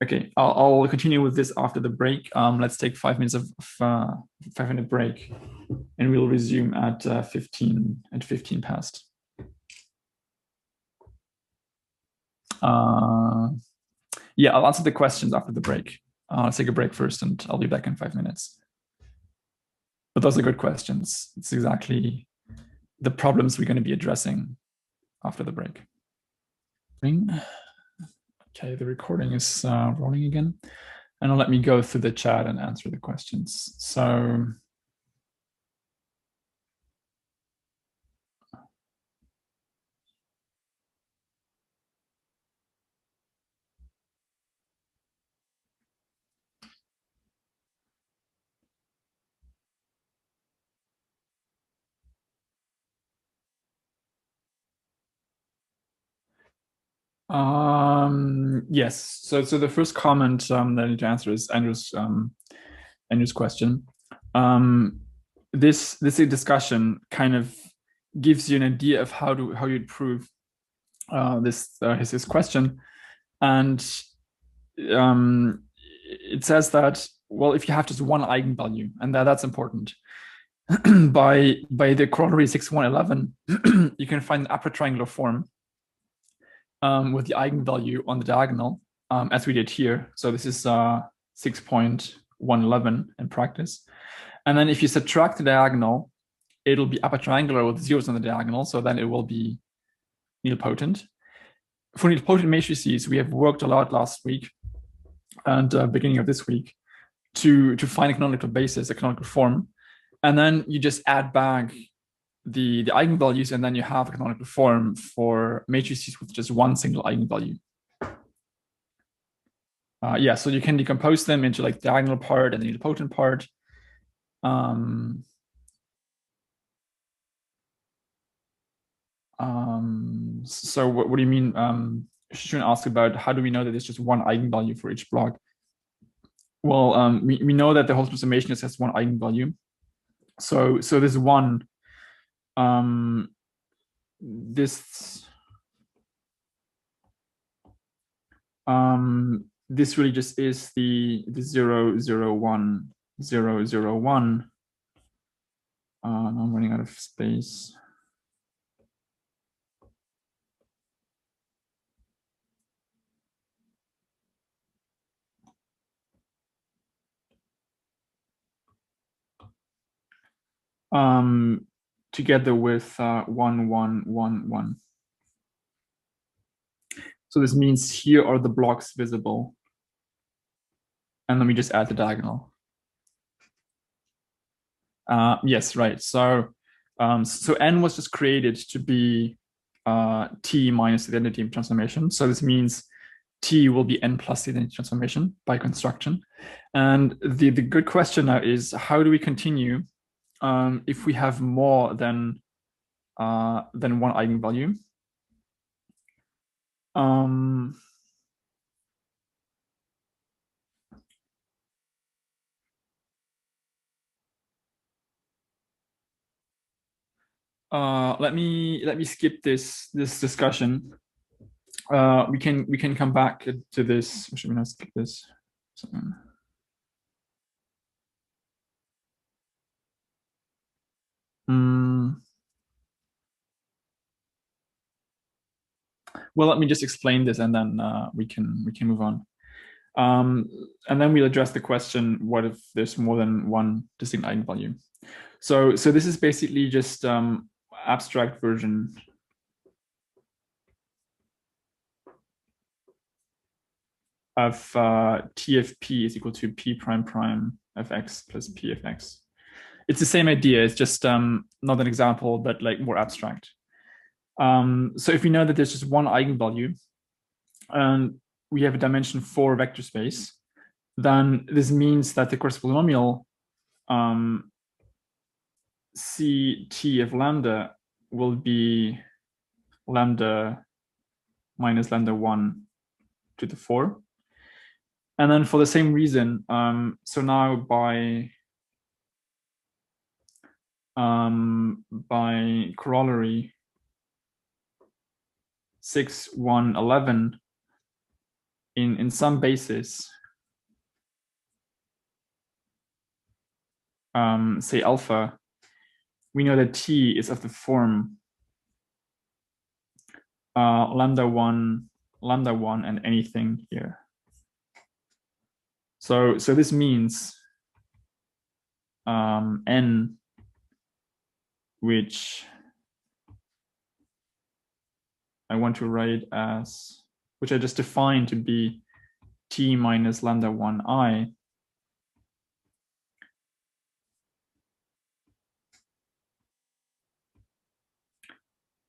Okay, I'll continue with this after the break. Let's take 5 minutes of 5-minute break, and we'll resume at 15 past. Yeah, I'll answer the questions after the break. Let's take a break first, and I'll be back in 5 minutes. But those are good questions. It's exactly the problems we're going to be addressing after the break. Okay, the recording is rolling again. And I'll let me go through the chat and answer the questions. So yes. So the first comment that I need to answer is Andrew's question. This discussion kind of gives you an idea of how you'd prove his question, and it says that, well, if you have just one eigenvalue, and that's important, by the corollary 6111, you can find an upper triangular form with the eigenvalue on the diagonal, as we did here. So this is 6.111 in practice. And then if you subtract the diagonal, it'll be upper triangular with zeros on the diagonal. So then it will be nilpotent. For nilpotent matrices, we have worked a lot last week and beginning of this week to find a canonical basis, a canonical form. And then you just add back the eigenvalues, and then you have a canonical form for matrices with just one single eigenvalue. Yeah, so you can decompose them into like the diagonal part and the nilpotent part. So what do you mean? Shishun asked about how do we know that there's just one eigenvalue for each block? Well, we know that the whole summation just has one eigenvalue. So this one, this really just is the 0, 0, 1, 0, 0, 1. I'm running out of space. Together with 1, 1, 1, 1. So this means here are the blocks visible. And then we just add the diagonal. Yes, right. So n was just created to be t minus the identity transformation. So this means t will be n plus the identity transformation by construction. And the good question now is, how do we continue if we have more than one eigenvalue? Let me skip this discussion. We can come back to this. Or should we not skip this? Well, let me just explain this, and then we can move on. And then we'll address the question: what if there's more than one distinct eigenvalue? So this is basically just abstract version of T of P is equal to P prime prime of X plus P of X. It's the same idea. It's just not an example, but like more abstract. So if we know that there's just one eigenvalue, and we have a dimension 4 vector space, then this means that the course polynomial Ct of lambda will be lambda minus lambda 1 to the 4. And then for the same reason, so now by by corollary 6, 1, 11 in some basis, say alpha, we know that T is of the form lambda 1, and anything here. So this means n, which I want to write as, which I just defined to be T minus lambda 1I,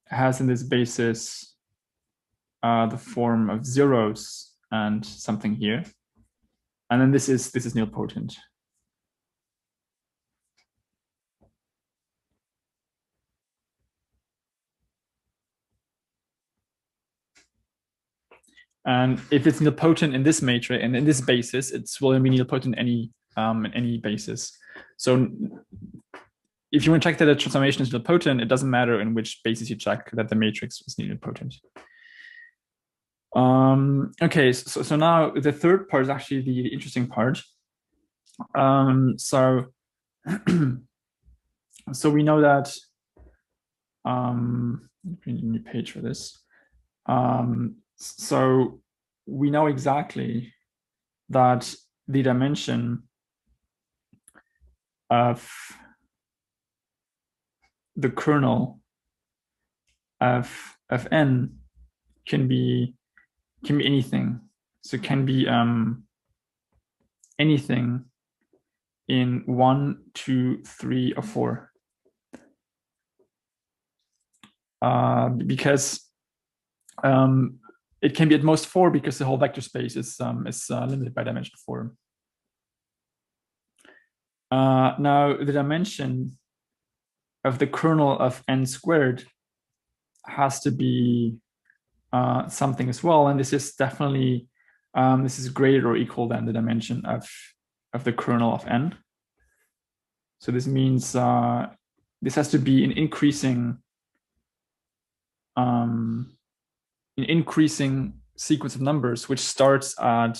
has in this basis the form of zeros and something here. And then this is nilpotent. And if it's nilpotent in this matrix and in this basis, it's will be nilpotent in any basis. So if you want to check that a transformation is nilpotent, it doesn't matter in which basis you check that the matrix is nilpotent. Okay, so now the third part is actually the interesting part. So we know that we need a new page for this. So we know exactly that the dimension of the kernel of n can be anything. So it can be anything in 1, 2, 3, or 4. Because it can be at most 4 because the whole vector space is limited by dimension 4. Now the dimension of the kernel of n squared has to be something as well, and this is definitely this is greater or equal than the dimension of the kernel of n. So this means this has to be an increasing sequence of numbers, which starts at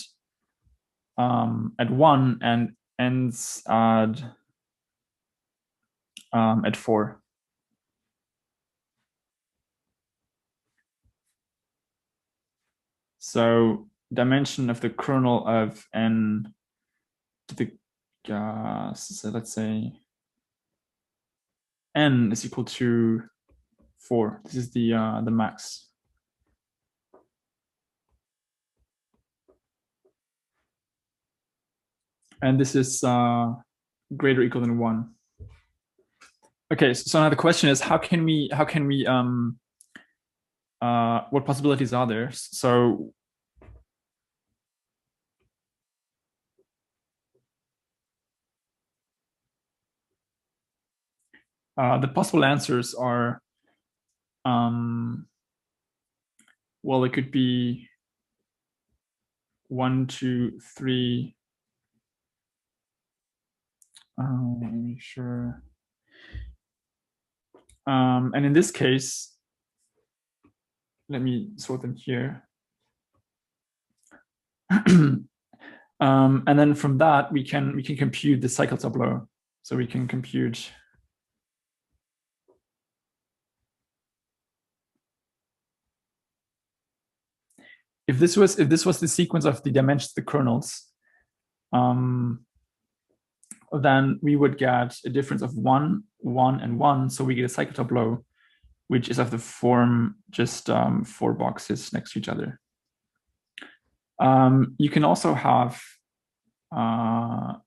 1 and ends at 4. So dimension of the kernel of n to the so let's say n is equal to 4. This is the max. And this is greater or equal than 1. Okay, so now the question is, how can we what possibilities are there? So the possible answers are, well, it could be 1, 2, 3. Let me make sure. And in this case, let me sort them here. And then from that, we can compute the cycle tableau. So we can compute if this was the sequence of the dimensions of the kernels, then we would get a difference of 1, 1, and 1. So we get a cycle tableau, which is of the form just 4 boxes next to each other. You can also have let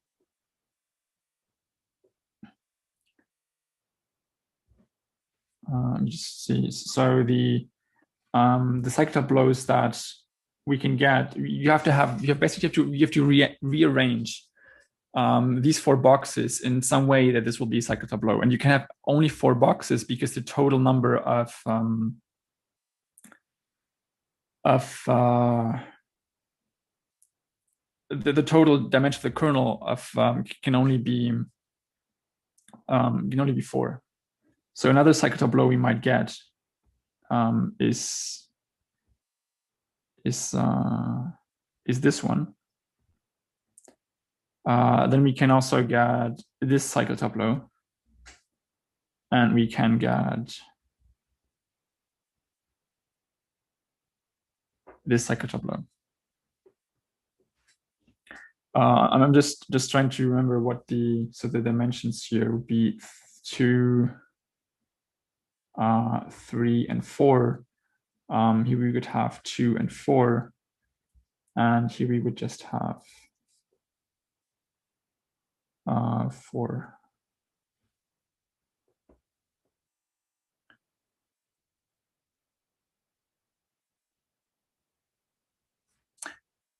me just see. So the cycle tableaus that we can get, you have to rearrange these 4 boxes in some way that this will be a cycle tableau. And you can have only 4 boxes because the total number of the total dimension of the kernel of can only be can only be 4. So another cycle tableau we might get is this one. Then we can also get this cycle tableau, and we can get this cycle tableau. And I'm just trying to remember what the dimensions here would be: 2, 3, and 4. Here we would have 2 and 4, and here we would just have 4.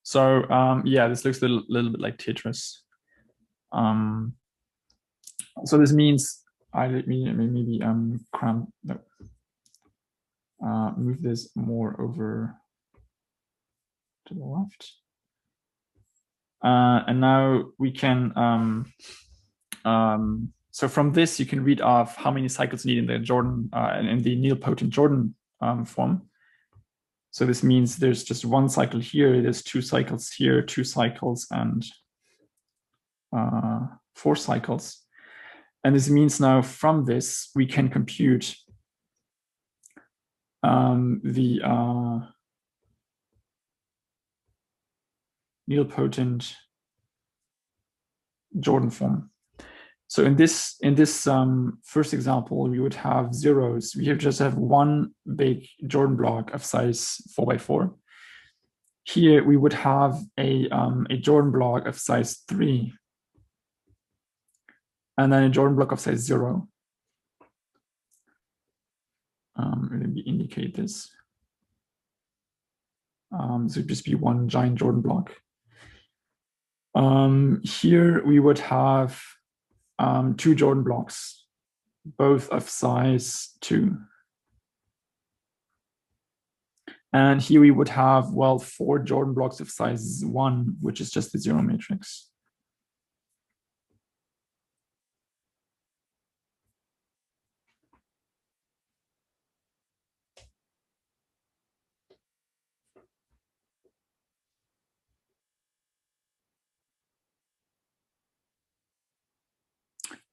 So yeah, this looks a little bit like Tetris. So this means maybe move this more over to the left. And now we can so from this you can read off how many cycles you need in the Jordan in the nilpotent Jordan form. So this means there's just 1 cycle here, there's 2 cycles here, 2 cycles, and 4 cycles. And this means now from this we can compute the nilpotent Jordan form. So in this first example, we would have zeros. We just have 1 big Jordan block of size 4x4. Here we would have a Jordan block of size 3, and then a Jordan block of size 0. Let me indicate this. This would just be 1 giant Jordan block. Here we would have 2 Jordan blocks, both of size 2. And here we would have, well, 4 Jordan blocks of size 1, which is just the 0 matrix.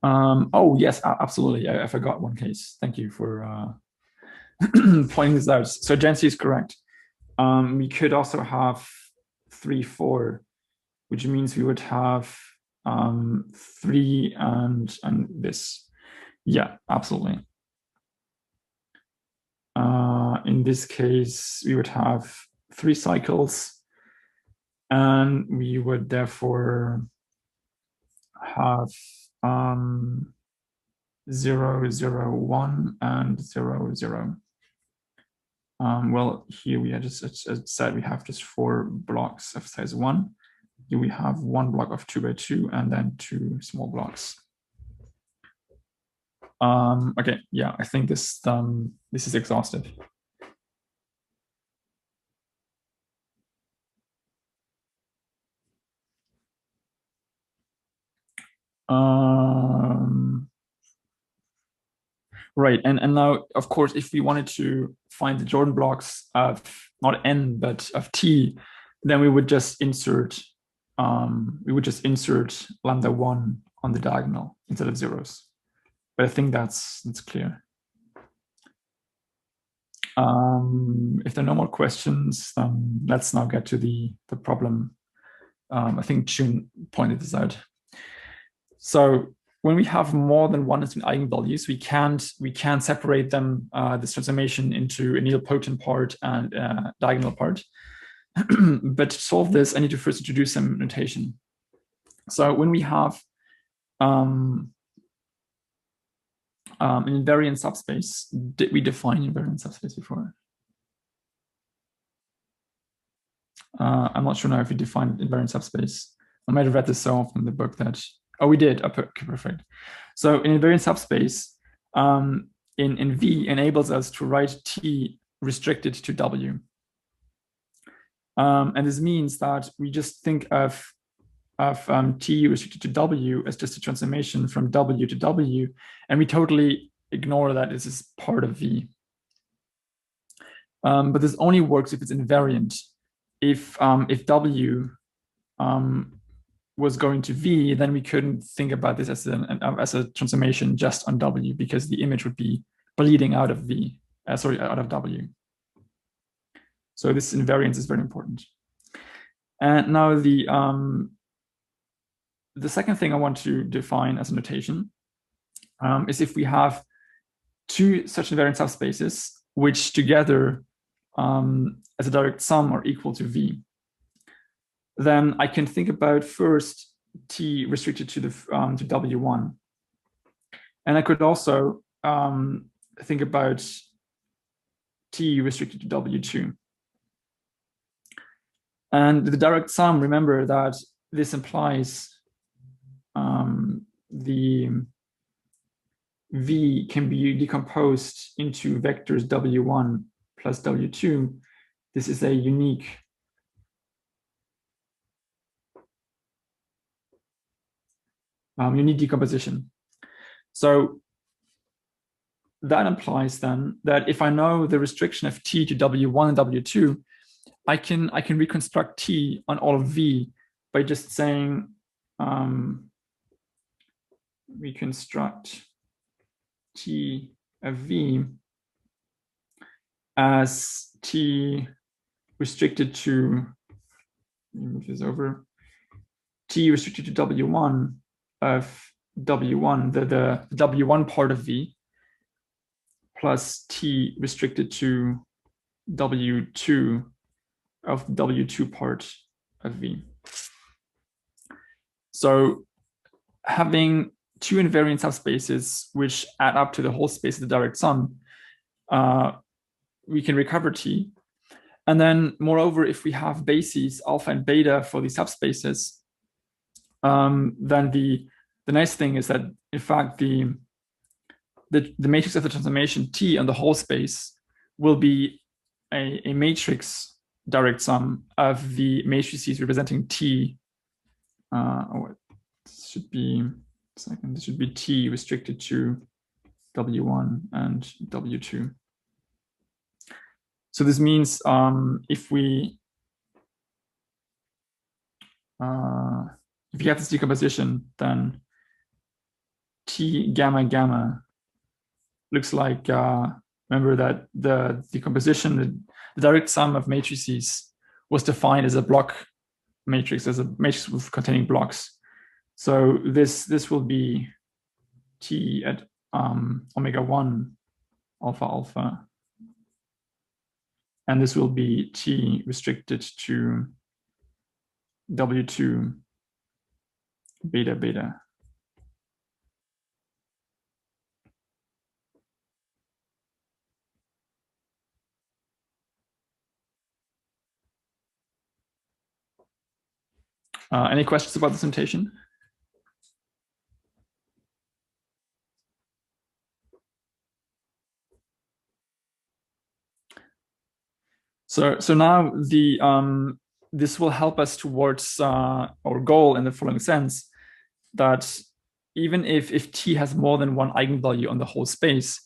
Oh, yes, absolutely. I forgot one case. Thank you for pointing this out. So Jancy is correct. We could also have 3, 4, which means we would have 3 and this. Yeah, absolutely. In this case, we would have 3 cycles, and we would therefore have 0, 0, 1, and 0, 0. Well, here we are just said we have just 4 blocks of size 1. Here we have 1 block of 2 by 2, and then 2 small blocks. Okay, yeah, I think this is exhaustive. Right, and now, of course, if we wanted to find the Jordan blocks of not n but of t, then we would just insert lambda 1 on the diagonal instead of zeros. But I think that's clear. If there are no more questions, let's now get to the problem. I think June pointed this out. So when we have more than 1 distinct eigenvalues, we can't separate them, this transformation, into a nilpotent part and a diagonal part. But to solve this, I need to first introduce some notation. So when we have an invariant subspace, did we define invariant subspace before? I'm not sure now if we defined invariant subspace. I might have read this so often in the book that, oh, we did. Okay, perfect. So an invariant subspace in V enables us to write T restricted to W. And this means that we just think of of T restricted to W as just a transformation from W to W, and we totally ignore that this is part of V. But this only works if it's invariant. If W was going to V, then we couldn't think about this as a transformation just on W, because the image would be bleeding out of V, out of W. So this invariance is very important. And now the second thing I want to define as a notation is if we have two such invariant subspaces, which together as a direct sum are equal to V, then I can think about first T restricted to the to W1, and I could also think about T restricted to W2. And the direct sum, remember that this implies the V can be decomposed into vectors W1 plus W2. This is a unique decomposition. So that implies then that if I know the restriction of T to W1 and W2, I can reconstruct T on all of V by just saying reconstruct T of V as T restricted to, let me move this over, T restricted to W1 of W1, the W1 part of V, plus T restricted to W2 of the W2 part of V. So having two invariant subspaces which add up to the whole space of the direct sum, we can recover T. And then moreover, if we have bases alpha and beta for these subspaces, then the nice thing is that in fact the matrix of the transformation T on the whole space will be a matrix direct sum of the matrices representing T. This should be this should be T restricted to W1 and W2. So this means if you have this decomposition, then T gamma gamma looks like, remember that the decomposition, the direct sum of matrices was defined as a block matrix, as a matrix with containing blocks. So this will be T at omega 1 alpha alpha. And this will be T restricted to W2 beta beta. Any questions about this notation? So now this will help us towards our goal in the following sense, that even if T has more than one eigenvalue on the whole space,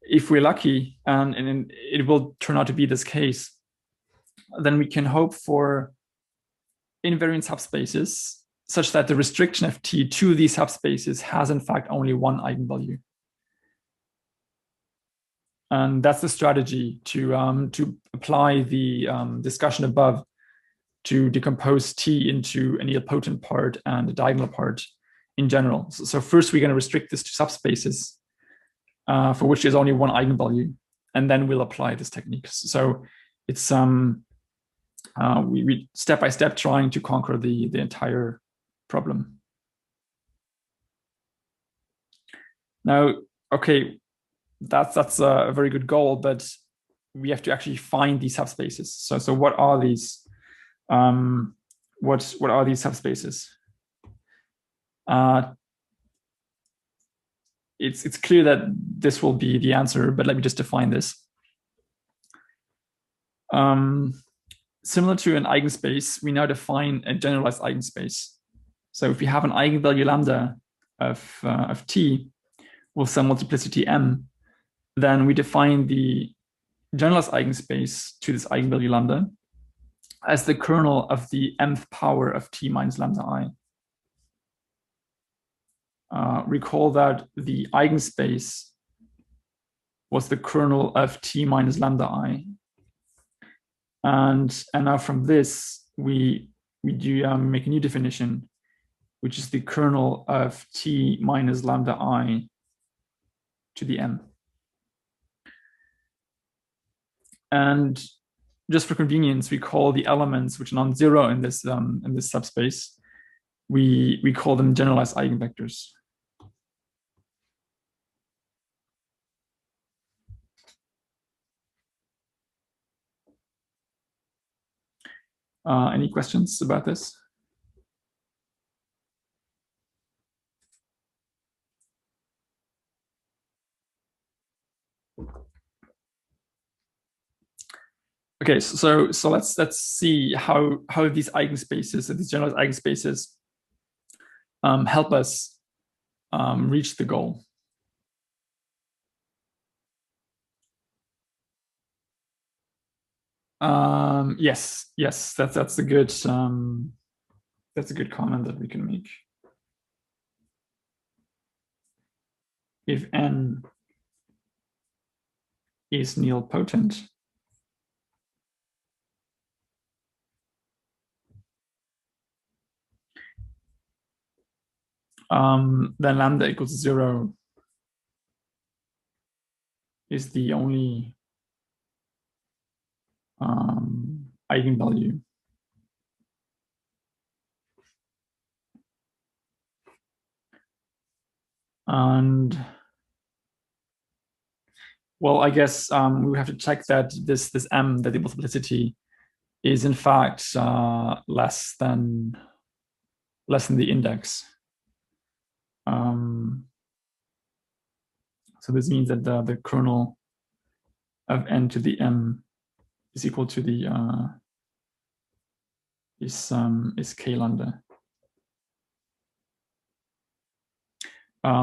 if we're lucky, and it will turn out to be this case, then we can hope for invariant subspaces such that the restriction of T to these subspaces has in fact only one eigenvalue. And that's the strategy to apply the discussion above to decompose T into an idempotent part and a diagonal part in general. So first we're going to restrict this to subspaces for which there's only one eigenvalue, and then we'll apply this technique. So it's we step by step trying to conquer the entire problem. Now, okay, that's a very good goal, but we have to actually find these subspaces. So what are these? What are these subspaces? It's clear that this will be the answer, but let me just define this. Similar to an eigenspace, we now define a generalized eigenspace. So if we have an eigenvalue lambda of t with some multiplicity m, then we define the generalized eigenspace to this eigenvalue lambda as the kernel of the mth power of t minus lambda I. Recall that the eigenspace was the kernel of t minus lambda I. And now from this, we do make a new definition, which is the kernel of t minus lambda I to the m. And just for convenience, we call the elements which are non-zero in this subspace, we call them generalized eigenvectors. Any questions about this? Okay, so let's see how these eigenspaces, these generalized eigenspaces, help us reach the goal. Yes, that's a good comment that we can make. If n is nilpotent, then lambda equals 0 is the only eigenvalue. And well, I guess we have to check that this m, that the multiplicity, is in fact less than the index. So this means that the kernel of n to the m is equal to the is k lambda.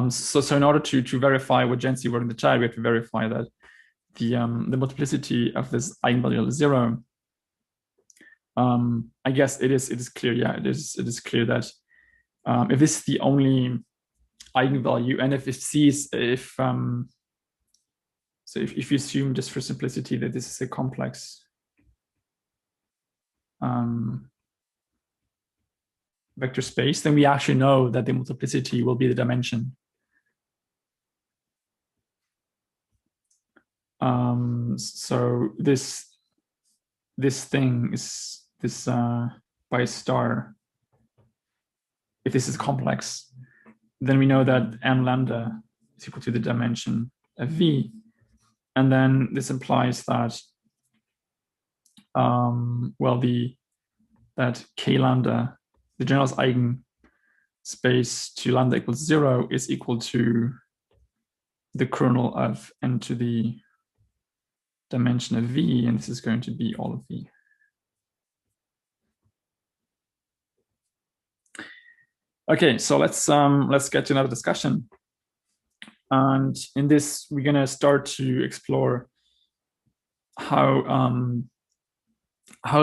So in order to verify what Jensi wrote in the chat, we have to verify that the multiplicity of this eigenvalue is 0. I guess it is clear. Yeah, it is clear that if this is the only eigenvalue, and if you assume, just for simplicity, that this is a complex vector space, then we actually know that the multiplicity will be the dimension. So this thing is this by star. If this is complex, then we know that m lambda is equal to the dimension of v, and then this implies that that k lambda, the generalized eigenspace to lambda equals 0, is equal to the kernel of n to the dimension of v, and this is going to be all of v. Okay, so let's get to another discussion. And in this, we're going to start to explore how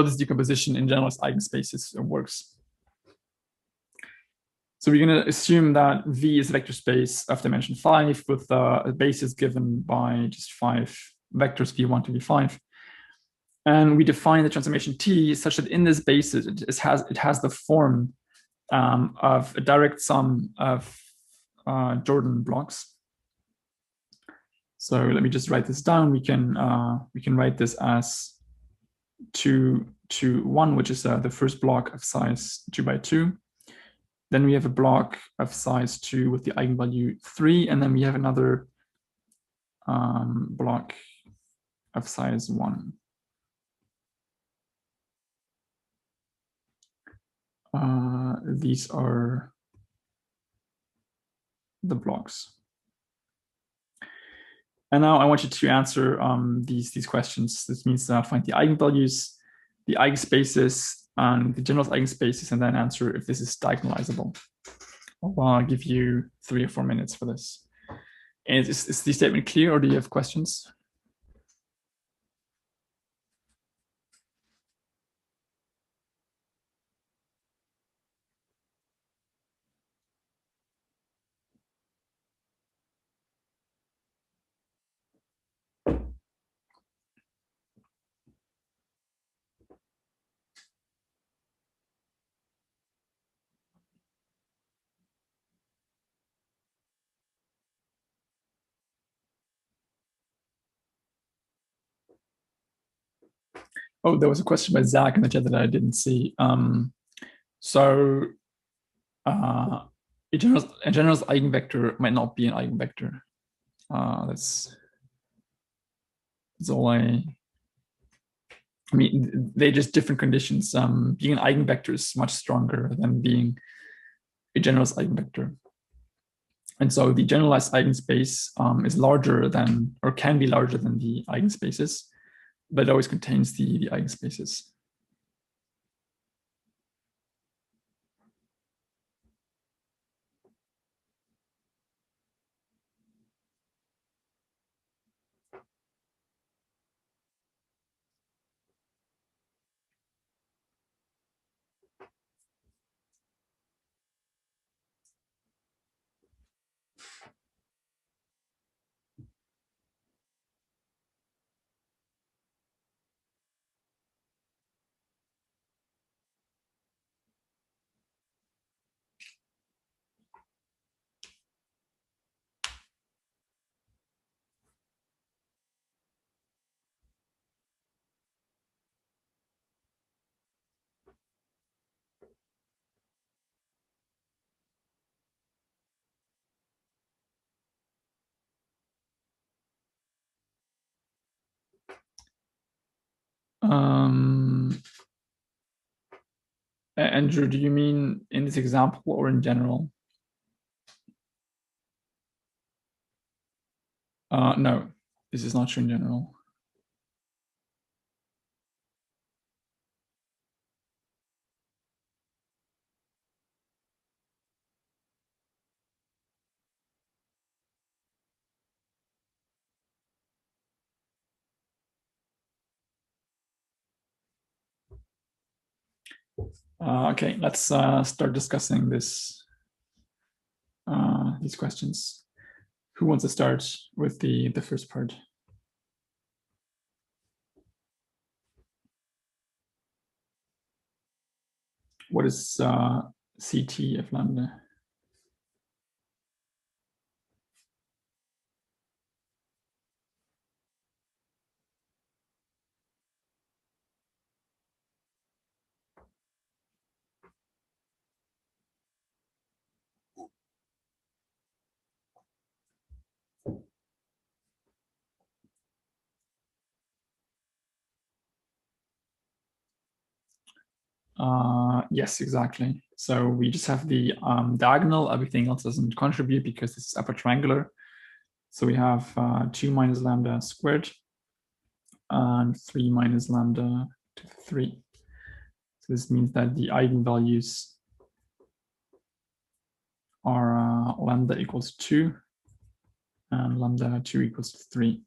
this decomposition in generalized eigenspaces works. So we're going to assume that V is a vector space of dimension 5 with a basis given by just 5 vectors, V1 to V5. And we define the transformation T such that in this basis, it has the form of a direct sum of Jordan blocks. So let me just write this down. We can write this as 2, 2, 1, which is the first block of size 2 by 2. Then we have a block of size 2 with the eigenvalue 3, and then we have another block of size 1. These are the blocks. And now I want you to answer these questions. This means find the eigenvalues, the eigenspaces, and the generalized eigenspaces, and then answer if this is diagonalizable. I'll give you 3 or 4 minutes for this. And is the statement clear, or do you have questions? Oh, there was a question by Zach in the chat that I didn't see. So a general eigenvector might not be an eigenvector. That's all I mean, they're just different conditions. Being an eigenvector is much stronger than being a generalized eigenvector. And so the generalized eigenspace is larger than, or can be larger than the eigenspaces, but it always contains the eigenspaces. Andrew, do you mean in this example or in general? No, this is not true in general. Okay, let's start discussing this. These questions. Who wants to start with the first part? What is CT of lambda? Yes, exactly. So we just have the diagonal. Everything else doesn't contribute because this is upper triangular. So we have 2 minus lambda squared and 3 minus lambda to the 3. So this means that the eigenvalues are lambda equals 2 and lambda 2 equals 3.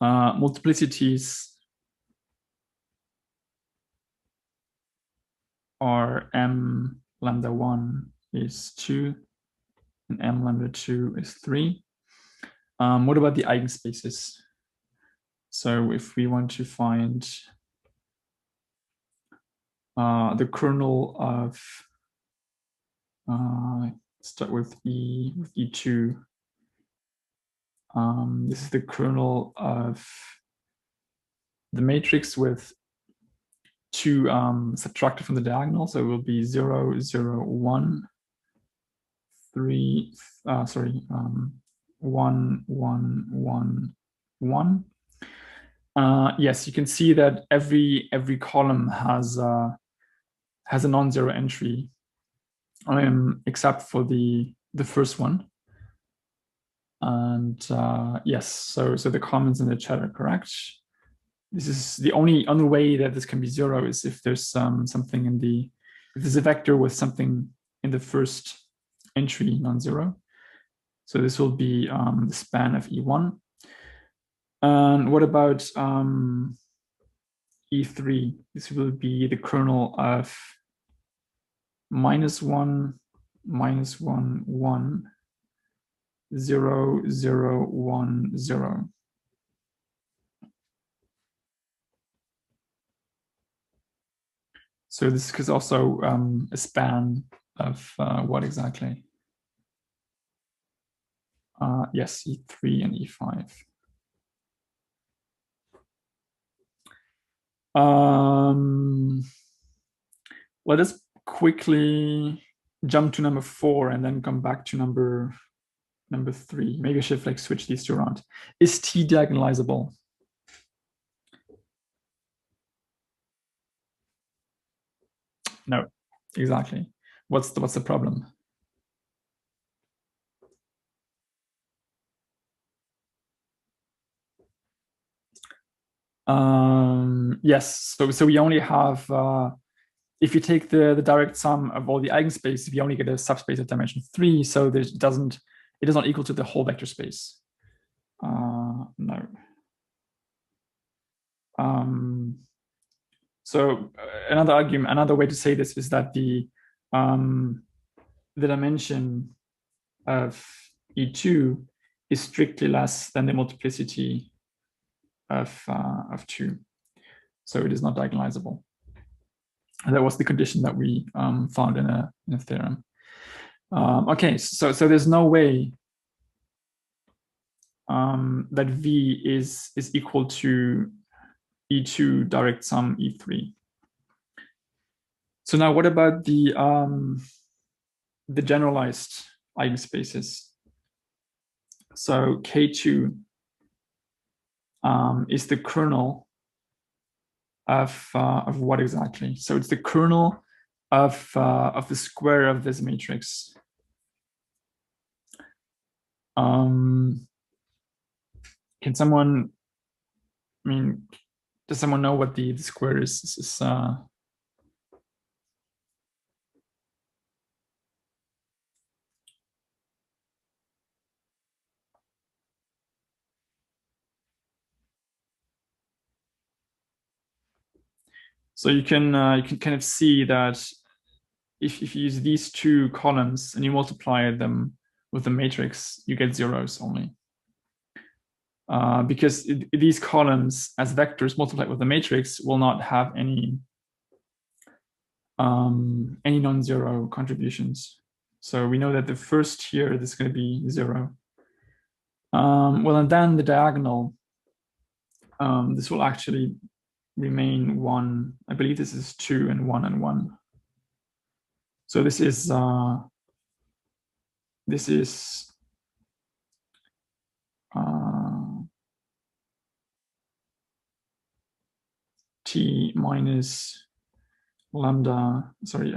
Multiplicities are m lambda 1 is 2 and m lambda 2 is 3. What about the eigenspaces? So if we want to find the kernel of, start with E2. This is the kernel of the matrix with 2 subtracted from the diagonal. So it will be 0, 0, 1, 3, 1, 1, 1, 1. Yes, you can see that every column has a non-zero entry, except for the first one. And yes, so the comments in the chat are correct. This is the only way that this can be 0 is if there's something in the, if there's a vector with something in the first entry non-zero. So this will be the span of E1. And what about E3? This will be the kernel of -1, -1, 1, 0, 0, 1, 0. So this is also a span of what exactly? Yes, E3 and E5. Let us quickly jump to number 4 and then come back to number 3. Maybe I should like switch these two around. Is T diagonalizable? No, exactly. What's the problem? Yes, so we only have if you take the direct sum of all the eigenspaces, we only get a subspace of dimension 3. So it is not equal to the whole vector space. No. So another way to say this is that the dimension of E2 is strictly less than the multiplicity of 2. So it is not diagonalizable. And that was the condition that we found in a theorem. Okay, so there's no way that V is equal to E2 direct sum E3. So now what about the generalized eigenspaces? So K2 is the kernel of what exactly? So it's the kernel of the square of this matrix. Can someone? I mean, does someone know what the square is? This is so you can kind of see that if you use these two columns and you multiply them with the matrix, you get zeros only. Because these columns as vectors multiplied with the matrix will not have any non-zero contributions. So we know that the first here is going to be 0. Well, and then the diagonal, this will actually remain 1. I believe this is 2 and 1 and 1. So this is T minus lambda, sorry,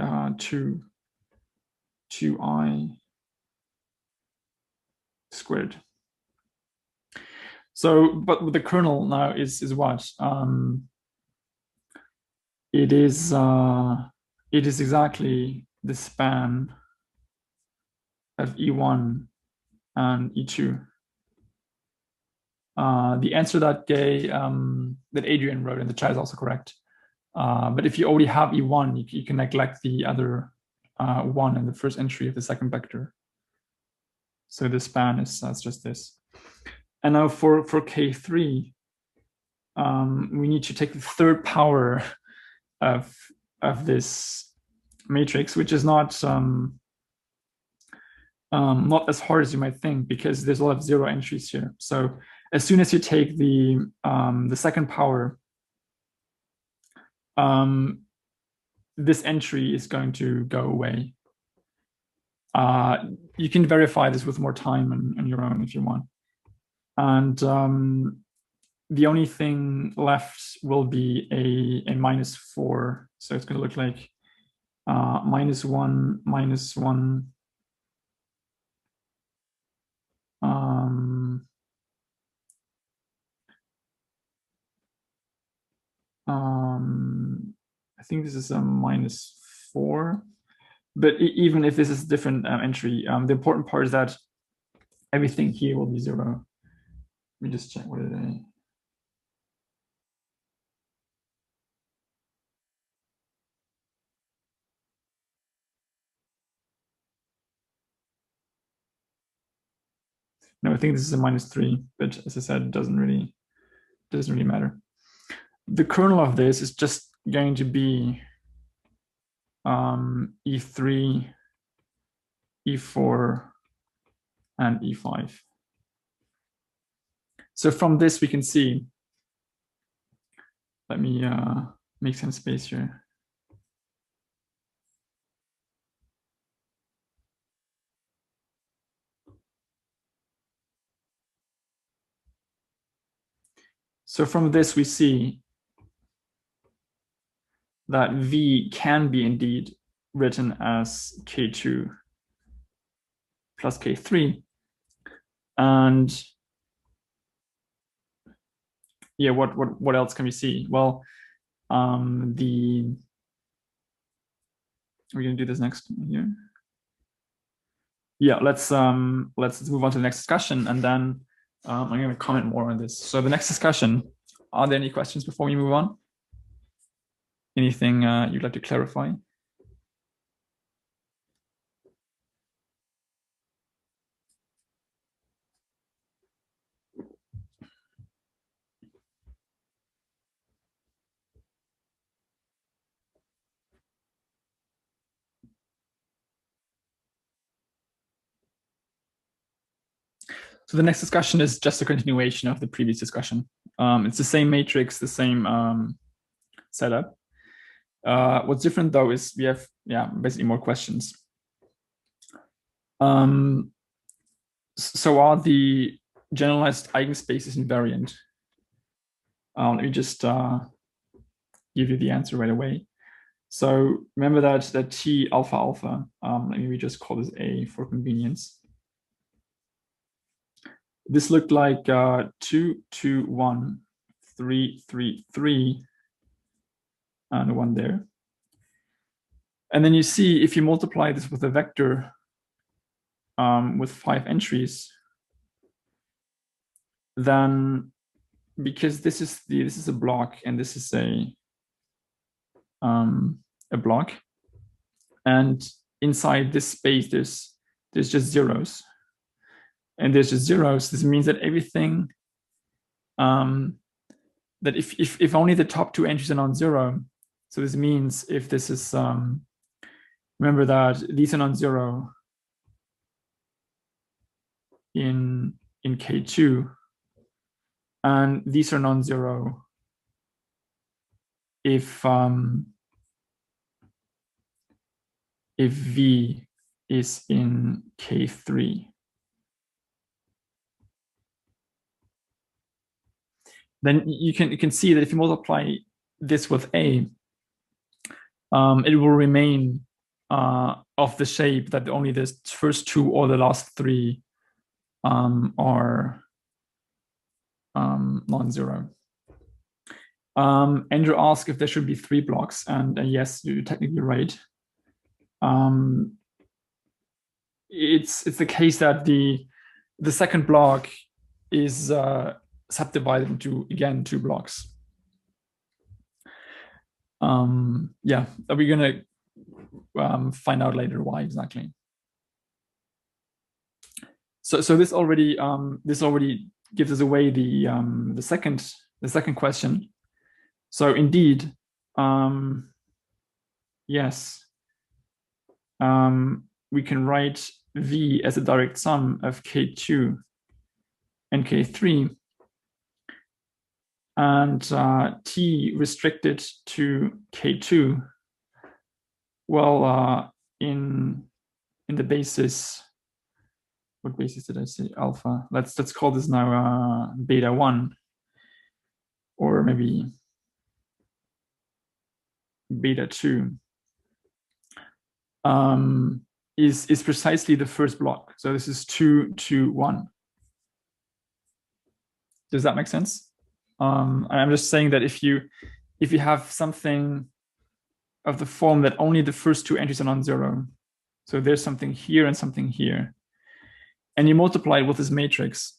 2I squared. So, but the kernel now is what? It is exactly the span of E1 and E2. The answer that that Adrian wrote in the chat is also correct. But if you already have E1, you can neglect the other 1 in the first entry of the second vector. So the span is just this. And now for K3, we need to take the third power of this matrix, which is not as hard as you might think, because there's a lot of 0 entries here. So as soon as you take the second power, this entry is going to go away. You can verify this with more time on your own if you want. And the only thing left will be a -4. So it's going to look like -1, -1. I think this is a -4. But even if this is a different entry, the important part is that everything here will be 0. Let me just check what did I. No, I think this is a -3, but as I said, it doesn't really matter. The kernel of this is just going to be E3, E4, and E5. So from this, we can see, let me make some space here. So from this, we see that V can be indeed written as K2 plus K3. And yeah, what else can we see? Well, we're gonna do this next here. Yeah, let's move on to the next discussion, and then I'm gonna comment more on this. So the next discussion, are there any questions before we move on? Anything you'd like to clarify? So the next discussion is just a continuation of the previous discussion. It's the same matrix, the same setup. What's different though is we have basically more questions. So are the generalized eigenspaces invariant? Let me just give you the answer right away. So remember that T alpha alpha, let me just call this A for convenience. This looked like 2, 2, 1, 3, 3, 3, and 1 there. And then you see if you multiply this with a vector with 5 entries, then because this is a block and this is a block, and inside this space there's just zeros, and there's just zeros. This means that everything that if only the top 2 entries are non-zero, so this means if this is remember that these are non-zero in K2, and these are non-zero if V is in K3. Then you can see that if you multiply this with A, it will remain of the shape that only the first 2 or the last 3 are non-zero. Andrew asked if there should be 3 blocks, and yes, you're technically right. It's the case that the second block is subdivided into, again, 2 blocks. Yeah, we're gonna find out later why exactly. So this already gives us away the second question. So indeed, yes, we can write V as a direct sum of K2 and K3, and T restricted to K2. Well, in the basis, what basis did I say? Alpha. Let's call this now beta 1, or maybe beta 2. Is precisely the first block. So this is 2, 2, 1. Does that make sense? I'm just saying that if you if you have something of the form that only the first two entries are non-zero, so there's something here and something here, and you multiply it with this matrix,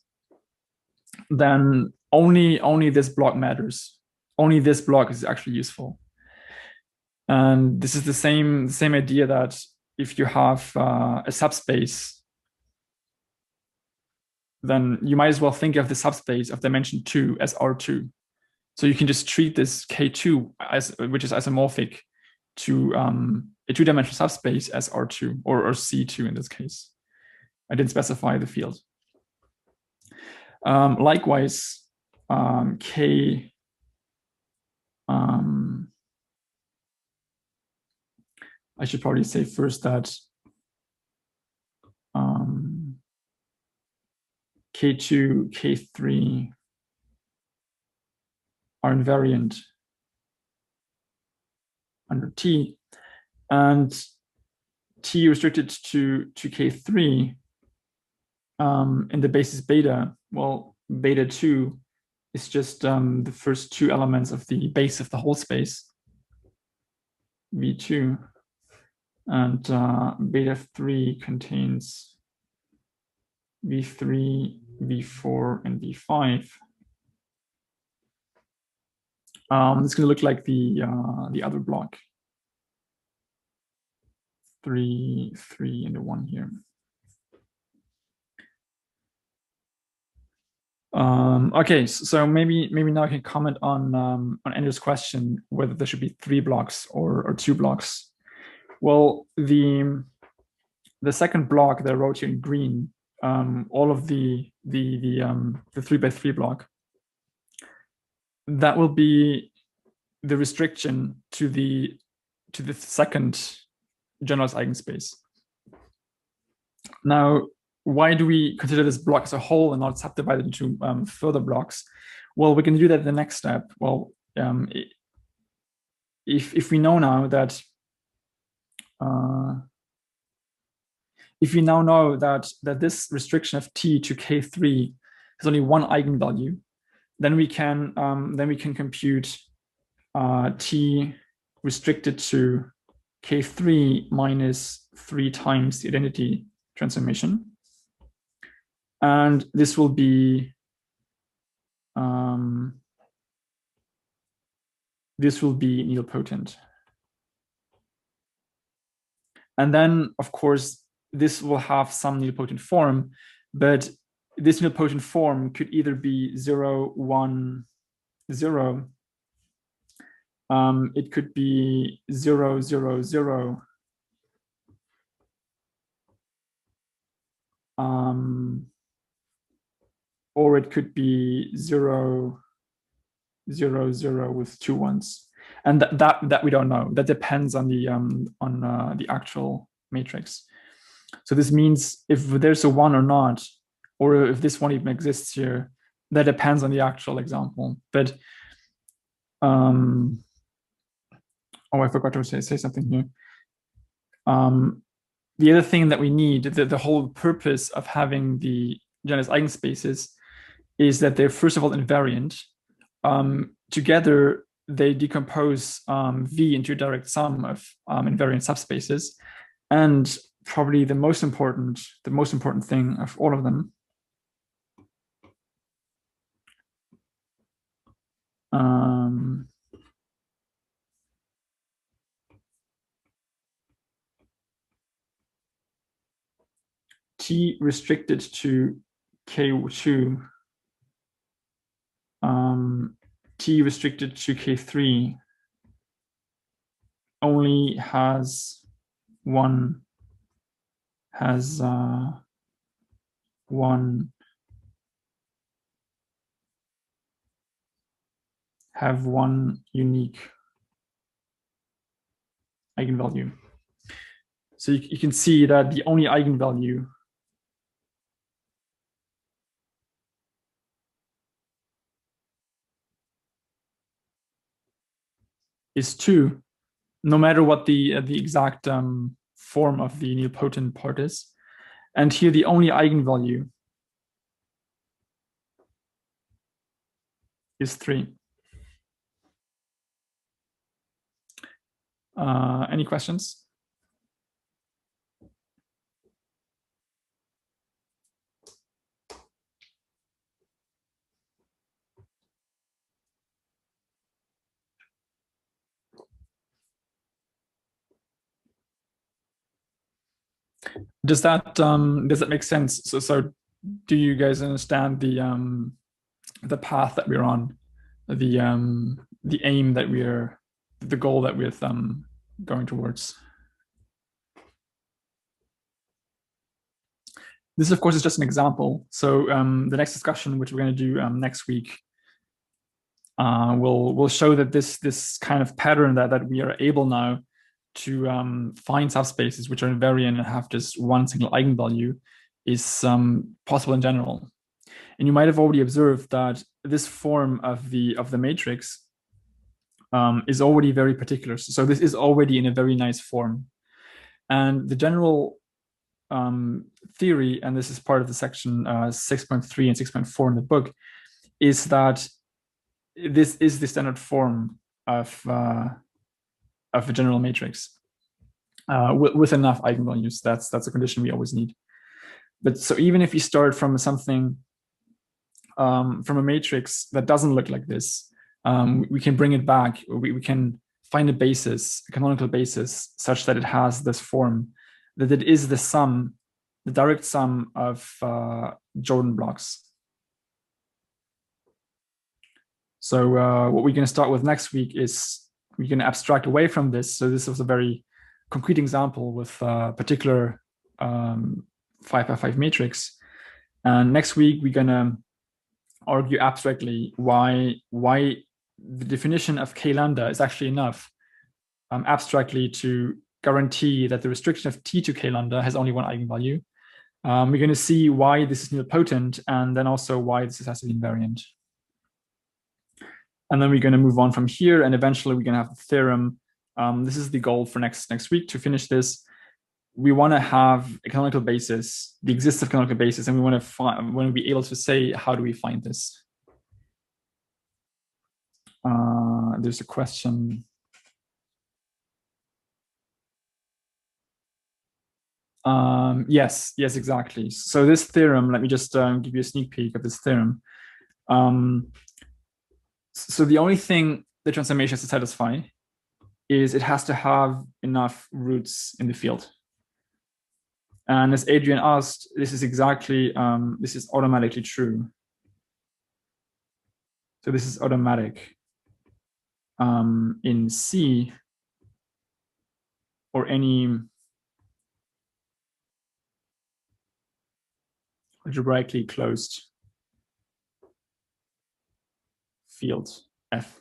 then only this block matters. Only this block is actually useful. And this is the same idea that if you have a subspace, then you might as well think of the subspace of dimension 2 as R2. So you can just treat this K2 as, which is isomorphic to a two-dimensional subspace, as R2 or C2 in this case. I didn't specify the field. Likewise, K I should probably say first that K2, K3 are invariant under T, and T restricted to K3 in the basis beta. Well, beta 2 is just the first two elements of the base of the whole space, V2, and beta 3 contains V3, V4, and V5. It's going to look like the other block. 3, 3, and the 1 here. Okay, so maybe now I can comment on Andrew's question whether there should be 3 blocks or 2 blocks. Well, the second block that I wrote here in green, all of the 3x3 block, that will be the restriction to the second generalized eigenspace. Now, why do we consider this block as a whole and not subdivided into further blocks? Well, we can do that in the next step. Well, if we know now that if we now know that this restriction of T to K3 has only one eigenvalue, then we can compute T restricted to K3 minus 3 times the identity transformation. And this will be nilpotent. And then, of course, this will have some nilpotent form, but this nilpotent form could either be 0, 1, 0. It could be 0, 0, 0. Or it could be 0, 0, 0 with 2 ones. And that we don't know. That depends on the actual matrix. So this means if there's a 1 or not, or if this one even exists here, that depends on the actual example. But oh, I forgot to say something here. The other thing that we need, the whole purpose of having the generalized eigenspaces, is that they're first of all invariant. Together, they decompose V into a direct sum of invariant subspaces, and probably the most important thing of all of them, T restricted to K2, T restricted to K3 only has one unique eigenvalue. So you can see that the only eigenvalue is 2, no matter what the exact form of the nilpotent part is. And here the only eigenvalue is 3. Any questions? Does that make sense? So do you guys understand the path that we're on, the aim that we're, the goal that we're going towards? This, of course, is just an example. So the next discussion, which we're going to do next week, will show that this kind of pattern that we are able now to find subspaces which are invariant and have just one single eigenvalue is possible in general. And you might have already observed that this form of the matrix is already very particular. So this is already in a very nice form. And the general theory, and this is part of the section 6.3 and 6.4 in the book, is that this is the standard form of a general matrix with enough eigenvalues. That's a condition we always need. But so even if you start from something, from a matrix that doesn't look like this, we can bring it back. We can find a basis, a canonical basis, such that it has this form, that it is the sum, the direct sum of Jordan blocks. So what we're going to start with next week is we're going to abstract away from this. So this was a very concrete example with a particular 5x5 matrix. And next week, we're going to argue abstractly why the definition of k lambda is actually enough abstractly to guarantee that the restriction of t to k lambda has only one eigenvalue. We're going to see why this is nilpotent, and then also why this has to be invariant. And then we're going to move on from here, and eventually we're going to have the theorem. This is the goal for next week to finish this. We want to have a canonical basis, the existence of canonical basis, and we want to be able to say, how do we find this? There's a question. Yes, exactly. So this theorem, let me just give you a sneak peek of this theorem. So the only thing the transformation has to satisfy is it has to have enough roots in the field. And as Adrian asked, this is exactly, this is automatically true. So this is automatic in C or any algebraically closed field F.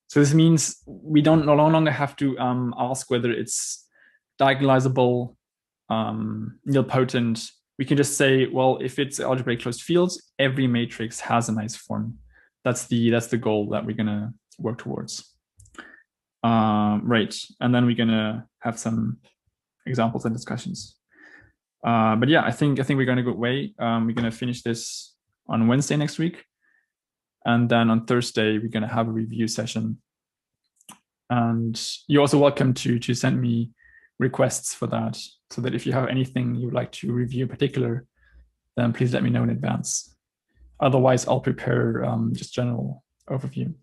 So this means we no longer have to ask whether it's diagonalizable, nilpotent. We can just say, well, if it's algebraic closed fields, every matrix has a nice form. That's the goal that we're gonna work towards. Right, and then we're gonna have some examples and discussions. But yeah, I think we're going a good way. We're going to finish this on Wednesday next week, and then on Thursday we're going to have a review session. And you're also welcome to send me requests for that, so that if you have anything you would like to review in particular, then please let me know in advance. Otherwise, I'll prepare just general overview.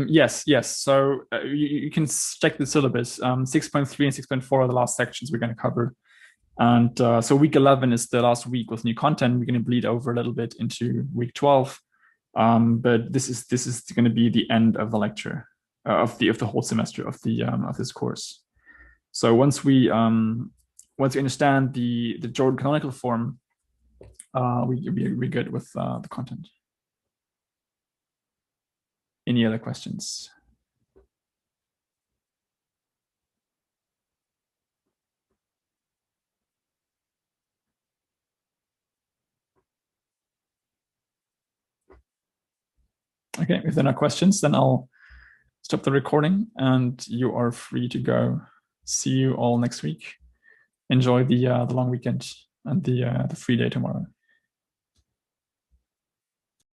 Yes. So you can check the syllabus. 6.3 and 6.4 are the last sections we're going to cover. And so week 11 is the last week with new content. We're going to bleed over a little bit into week 12. But this is going to be the end of the lecture of the whole semester of this course. So once we understand the Jordan canonical form, we're good with the content. Any other questions? Okay, if there are no questions, then I'll stop the recording and you are free to go. See you all next week. Enjoy the long weekend and the free day tomorrow.